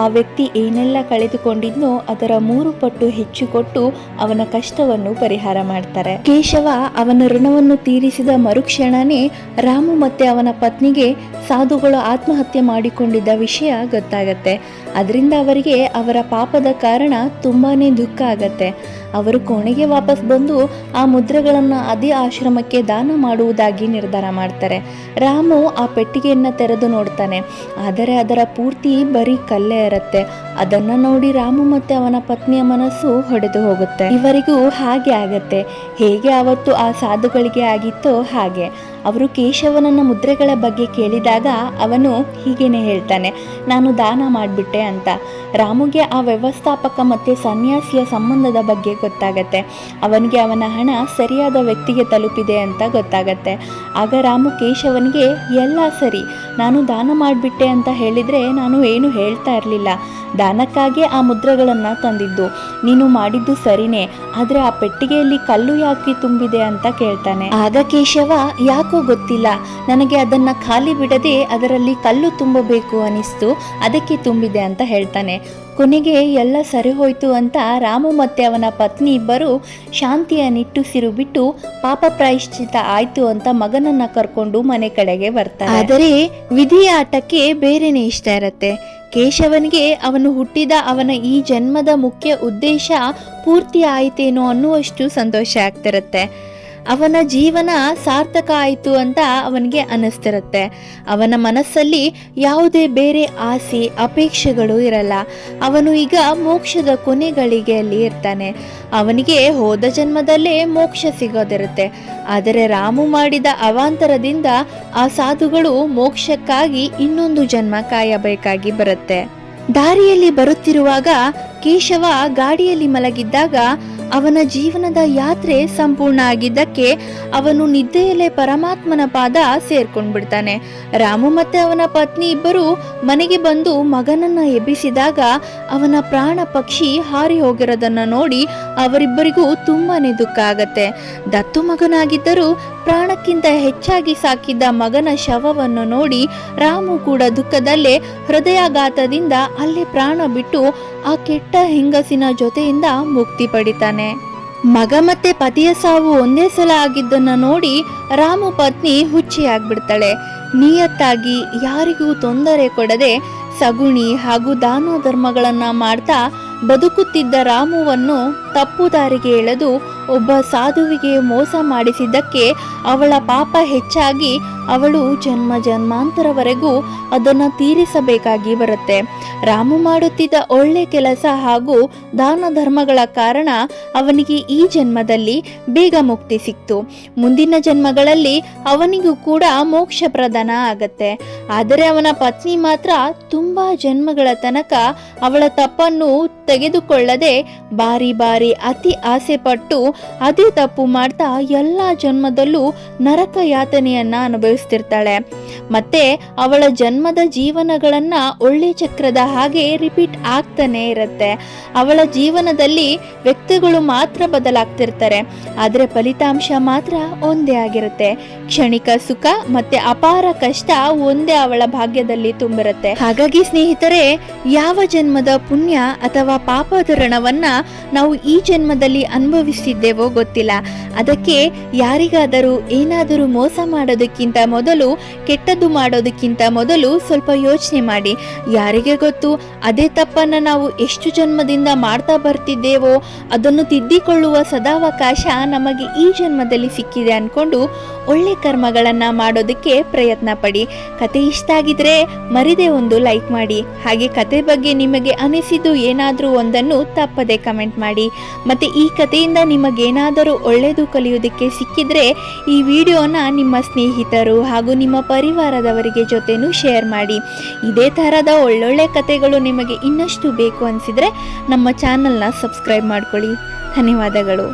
ಆ ವ್ಯಕ್ತಿ ಏನೆಲ್ಲ ಕಳೆದುಕೊಂಡಿದ್ನೋ ಅದರ 3 ಪಟ್ಟು ಹೆಚ್ಚು ಕೊಟ್ಟು ಅವನ ಕಷ್ಟವನ್ನು ಪರಿಹಾರ ಮಾಡ್ತಾರೆ. ಕೇಶವ ಅವನ ಋಣವನ್ನು ತೀರಿಸಿದ ಮರುಕ್ಷಣನೇ ರಾಮು ಮತ್ತೆ ಅವನ ಪತ್ನಿಗೆ ಸಾಧುಗಳು ಆತ್ಮಹತ್ಯೆ ಮಾಡಿಕೊಂಡಿದ್ದ ವಿಷಯ ಗೊತ್ತಾಗತ್ತೆ. ಅದರಿಂದ ಅವರಿಗೆ ಅವರ ಪಾಪದ ಕಾರಣ ತುಂಬಾನೇ ದುಃಖ ಆಗತ್ತೆ. ಅವರು ಕೋಣೆಗೆ ವಾಪಸ್ ಬಂದು ಆ ಮುದ್ರೆಗಳನ್ನು ಅದೇ ಆಶ್ರಮಕ್ಕೆ ದಾನ ಮಾಡುವುದಾಗಿ ನಿರ್ಧಾರ ಮಾಡ್ತಾರೆ. ರಾಮು ಆ ಪೆಟ್ಟಿಗೆಯನ್ನು ತೆರೆದು ನೋಡ್ತಾನೆ, ಆದರೆ ಅದರ ಪೂರ್ತಿ ಬರೀ ಕಲ್ಲೇ ಇರುತ್ತೆ. ಅದನ್ನ ನೋಡಿ ರಾಮು ಮತ್ತೆ ಅವನ ಪತ್ನಿಯ ಮನಸ್ಸು ಹೊಡೆದು ಹೋಗುತ್ತೆ. ಇವರಿಗೂ ಹಾಗೆ ಆಗತ್ತೆ. ಹೇಗೆ ಅವತ್ತು ಆ ಸಾಧುಗಳಿಗೆ ಆಗಿತ್ತೋ ಹಾಗೆ. ಅವರು ಕೇಶವನನ್ನ ಮುದ್ರೆಗಳ ಬಗ್ಗೆ ಕೇಳಿದಾಗ ಅವನು ಹೀಗೇನೆ ಹೇಳ್ತಾನೆ, ನಾನು ದಾನ ಮಾಡಿಬಿಟ್ಟೆ ಅಂತ. ರಾಮುಗೆ ಆ ವ್ಯವಸ್ಥಾಪಕ ಮತ್ತೆ ಸನ್ಯಾಸಿಯ ಸಂಬಂಧದ ಬಗ್ಗೆ ಗೊತ್ತಾಗತ್ತೆ. ಅವನಿಗೆ ಅವನ ಹಣ ಸರಿಯಾದ ವ್ಯಕ್ತಿಗೆ ತಲುಪಿದೆ ಅಂತ ಗೊತ್ತಾಗತ್ತೆ. ಆಗ ರಾಮು ಕೇಶವನಿಗೆ ಎಲ್ಲ ಸರಿ, ನಾನು ದಾನ ಮಾಡಿಬಿಟ್ಟೆ ಅಂತ ಹೇಳಿದರೆ ನಾನು ಏನು ಹೇಳ್ತಾ ಇರಲಿಲ್ಲ. ದಾನಕ್ಕಾಗಿ ಆ ಮುದ್ರೆಗಳನ್ನು ತಂದಿದ್ದು. ನೀನು ಮಾಡಿದ್ದು ಸರಿನೇ, ಆದರೆ ಆ ಪೆಟ್ಟಿಗೆಯಲ್ಲಿ ಕಲ್ಲು ಯಾಕೆ ತುಂಬಿದೆ ಅಂತ ಕೇಳ್ತಾನೆ. ಆಗ ಕೇಶವ ಯಾಕೋ ಗೊತ್ತಿಲ್ಲ, ನನಗೆ ಅದನ್ನ ಖಾಲಿ ಬಿಡದೆ ಅದರಲ್ಲಿ ಕಲ್ಲು ತುಂಬಬೇಕು ಅನಿಸ್ತು, ಅದಕ್ಕೆ ತುಂಬಿದೆ ಅಂತ ಹೇಳ್ತಾನೆ. ಕೊನೆಗೆ ಎಲ್ಲ ಸರಿ ಹೋಯ್ತು ಅಂತ ರಾಮು ಮತ್ತೆ ಅವನ ಪತ್ನಿ ಇಬ್ಬರು ಶಾಂತಿಯ ನಿಟ್ಟುಸಿರು ಬಿಟ್ಟು ಪಾಪ ಪ್ರಾಯಶ್ಚಿತ ಆಯ್ತು ಅಂತ ಮಗನನ್ನ ಕರ್ಕೊಂಡು ಮನೆ ಕಡೆಗೆ ಬರ್ತಾರೆ. ಆದರೆ ವಿಧಿಯ ಆಟಕ್ಕೆ ಬೇರೆನೇ ಇಷ್ಟ ಇರತ್ತೆ. ಕೇಶವನಿಗೆ ಅವನು ಹುಟ್ಟಿದ ಅವನ ಈ ಜನ್ಮದ ಮುಖ್ಯ ಉದ್ದೇಶ ಪೂರ್ತಿ ಆಯ್ತೇನೋ ಅನ್ನುವಷ್ಟು ಸಂತೋಷ ಆಗ್ತಿರತ್ತೆ. ಅವನ ಜೀವನ ಸಾರ್ಥಕ ಆಯಿತು ಅಂತ ಅವನಿಗೆ ಅನಿಸ್ತಿರುತ್ತೆ. ಅವನ ಮನಸ್ಸಲ್ಲಿ ಯಾವುದೇ ಬೇರೆ ಆಸೆ ಅಪೇಕ್ಷೆಗಳು ಇರಲ್ಲ. ಅವನು ಈಗ ಮೋಕ್ಷದ ಕೊನೆಗಳಿಗೆಯಲ್ಲಿ ಇರ್ತಾನೆ. ಅವನಿಗೆ ಹೋದ ಜನ್ಮದಲ್ಲೇ ಮೋಕ್ಷ ಸಿಗೋದಿರುತ್ತೆ. ಆದರೆ ರಾಮು ಮಾಡಿದ ಅವಾಂತರದಿಂದ ಆ ಸಾಧುಗಳು ಮೋಕ್ಷಕ್ಕಾಗಿ ಇನ್ನೊಂದು ಜನ್ಮ ಕಾಯಬೇಕಾಗಿ ಬರುತ್ತೆ. ದಾರಿಯಲ್ಲಿ ಬರುತ್ತಿರುವಾಗ ಕೇಶವ ಗಾಡಿಯಲ್ಲಿ ಮಲಗಿದ್ದಾಗ ಅವನ ಜೀವನದ ಯಾತ್ರೆ ಸಂಪೂರ್ಣ ಆಗಿದ್ದಕ್ಕೆ ಅವನು ನಿದ್ದೆಯಲ್ಲೇ ಪರಮಾತ್ಮನ ಪಾದ ಸೇರ್ಕೊಂಡ್ಬಿಡ್ತಾನೆ. ರಾಮು ಮತ್ತೆ ಅವನ ಪತ್ನಿ ಇಬ್ಬರು ಮನೆಗೆ ಬಂದು ಮಗನನ್ನ ಎಬ್ಬಿಸಿದಾಗ ಅವನ ಪ್ರಾಣ ಪಕ್ಷಿ ಹಾರಿ ಹೋಗಿರೋದನ್ನ ನೋಡಿ ಅವರಿಬ್ಬರಿಗೂ ತುಂಬಾನೇ ದುಃಖ ಆಗತ್ತೆ. ದತ್ತು ಮಗನಾಗಿದ್ದರೂ ಪ್ರಾಣಕ್ಕಿಂತ ಹೆಚ್ಚಾಗಿ ಸಾಕಿದ್ದ ಮಗನ ಶವವನ್ನು ನೋಡಿ ರಾಮು ಕೂಡ ದುಃಖದಲ್ಲೇ ಹೃದಯಾಘಾತದಿಂದ ಅಲ್ಲೇ ಪ್ರಾಣ ಬಿಟ್ಟು ಆ ಕೆಟ್ಟ ಹೆಂಗಸಿನ ಜೊತೆಯಿಂದ ಮುಕ್ತಿ ಪಡಿತಾನೆ. ಮಗ ಮತ್ತೆ ಪತಿಯ ಸಾವು ಒಂದೇ ಸಲ ಆಗಿದ್ದನ್ನ ನೋಡಿ ರಾಮು ಪತ್ನಿ ಹುಚ್ಚಿಯಾಗ್ಬಿಡ್ತಾಳೆ. ನಿಯತ್ತಾಗಿ ಯಾರಿಗೂ ತೊಂದರೆ ಕೊಡದೆ ಸಗುಣಿ ಹಾಗೂ ದಾನ ಧರ್ಮಗಳನ್ನ ಮಾಡ್ತಾ ಬದುಕುತ್ತಿದ್ದ ರಾಮುವನ್ನು ತಪ್ಪು ದಾರಿಗೆ ಎಳೆದು ಒಬ್ಬ ಸಾಧುವಿಗೆ ಮೋಸ ಮಾಡಿಸಿದ್ದಕ್ಕೆ ಅವಳ ಪಾಪ ಹೆಚ್ಚಾಗಿ ಅವಳು ಜನ್ಮ ಜನ್ಮಾಂತರವರೆಗೂ ಅದನ್ನು ತೀರಿಸಬೇಕಾಗಿ ಬರುತ್ತೆ. ರಾಮು ಮಾಡುತ್ತಿದ್ದ ಒಳ್ಳೆ ಕೆಲಸ ಹಾಗೂ ದಾನ ಧರ್ಮಗಳ ಕಾರಣ ಅವನಿಗೆ ಈ ಜನ್ಮದಲ್ಲಿ ಬೇಗ ಮುಕ್ತಿ ಸಿಕ್ತು. ಮುಂದಿನ ಜನ್ಮಗಳಲ್ಲಿ ಅವನಿಗೂ ಕೂಡ ಮೋಕ್ಷ ಪ್ರದಾನ ಆಗತ್ತೆ. ಆದರೆ ಅವನ ಪತ್ನಿ ಮಾತ್ರ ತುಂಬಾ ಜನ್ಮಗಳ ತನಕ ಅವಳ ತಪ್ಪನ್ನು ತೆಗೆದುಕೊಳ್ಳದೆ ಬಾರಿ ಬಾರಿ ಅತಿ ಆಸೆ ಪಟ್ಟು ಅದೇ ತಪ್ಪು ಮಾಡ್ತಾ ಎಲ್ಲ ಜನ್ಮದಲ್ಲೂ ನರಕ ಯಾತನೆಯನ್ನ ಅನುಭವಿಸ್ತಿರ್ತಾಳೆ. ಮತ್ತೆ ಅವಳ ಜನ್ಮದ ಜೀವನಗಳನ್ನ ಒಳ್ಳೆ ಚಕ್ರದ ಹಾಗೆ ರಿಪೀಟ್ ಆಗ್ತಾನೆ ಇರುತ್ತೆ. ಅವಳ ಜೀವನದಲ್ಲಿ ವ್ಯಕ್ತಿಗಳು ಮಾತ್ರ ಬದಲಾಗ್ತಿರ್ತಾರೆ, ಆದರೆ ಫಲಿತಾಂಶ ಮಾತ್ರ ಒಂದೇ ಆಗಿರುತ್ತೆ. ಕ್ಷಣಿಕ ಸುಖ ಮತ್ತೆ ಅಪಾರ ಕಷ್ಟ ಒಂದೇ ಅವಳ ಭಾಗ್ಯದಲ್ಲಿ ತುಂಬಿರುತ್ತೆ. ಹಾಗಾಗಿ ಸ್ನೇಹಿತರೆ, ಯಾವ ಜನ್ಮದ ಪುಣ್ಯ ಅಥವಾ ಪಾಪದ ಋಣವನ್ನ ನಾವು ಈ ಜನ್ಮದಲ್ಲಿ ಅನುಭವಿಸಿದ್ದೇವೋ ಗೊತ್ತಿಲ್ಲ. ಅದಕ್ಕೆ ಯಾರಿಗಾದರೂ ಏನಾದರೂ ಮೋಸ ಮಾಡೋದಕ್ಕಿಂತ ಮೊದಲು, ಕೆಟ್ಟದ್ದು ಮಾಡೋದಕ್ಕಿಂತ ಮೊದಲು ಸ್ವಲ್ಪ ಯೋಚನೆ ಮಾಡಿ. ಯಾರಿಗೆ ಗೊತ್ತು, ಅದೇ ತಪ್ಪನ್ನು ನಾವು ಎಷ್ಟು ಜನ್ಮದಿಂದ ಮಾಡ್ತಾ ಬರ್ತಿದ್ದೇವೋ ಅದನ್ನು ತಿದ್ದಿಕೊಳ್ಳುವ ಸದಾವಕಾಶ ನಮಗೆ ಈ ಜನ್ಮದಲ್ಲಿ ಸಿಕ್ಕಿದೆ ಅನ್ಕೊಂಡು ಒಳ್ಳೆ ಕರ್ಮಗಳನ್ನು ಮಾಡೋದಕ್ಕೆ ಪ್ರಯತ್ನ ಪಡಿ. ಕತೆ ಇಷ್ಟ ಆಗಿದ್ರೆ ಮರಿದೇ ಒಂದು ಲೈಕ್ ಮಾಡಿ. ಹಾಗೆ ಕತೆ ಬಗ್ಗೆ ನಿಮಗೆ ಅನಿಸಿದ್ದು ಏನಾದರೂ ಒಂದನ್ನು ತಪ್ಪದೆ ಕಮೆಂಟ್ ಮಾಡಿ. ಮತ್ತು ಈ ಕಥೆಯಿಂದ ನಿಮಗೇನಾದರೂ ಒಳ್ಳೆಯದು ಕಲಿಯೋದಕ್ಕೆ ಸಿಕ್ಕಿದ್ರೆ ಈ ವಿಡಿಯೋನ ನಿಮ್ಮ ಸ್ನೇಹಿತರು ಹಾಗೂ ನಿಮ್ಮ ಪರಿವಾರದವರಿಗೆ ಜೊತೆನೂ ಶೇರ್ ಮಾಡಿ. ಇದೇ ಥರದ ಒಳ್ಳೊಳ್ಳೆ ಕಥೆಗಳು ನಿಮಗೆ ಇನ್ನಷ್ಟು ಬೇಕು ಅನಿಸಿದರೆ ನಮ್ಮ ಚಾನಲ್ನ ಸಬ್ಸ್ಕ್ರೈಬ್ ಮಾಡ್ಕೊಳ್ಳಿ. ಧನ್ಯವಾದಗಳು.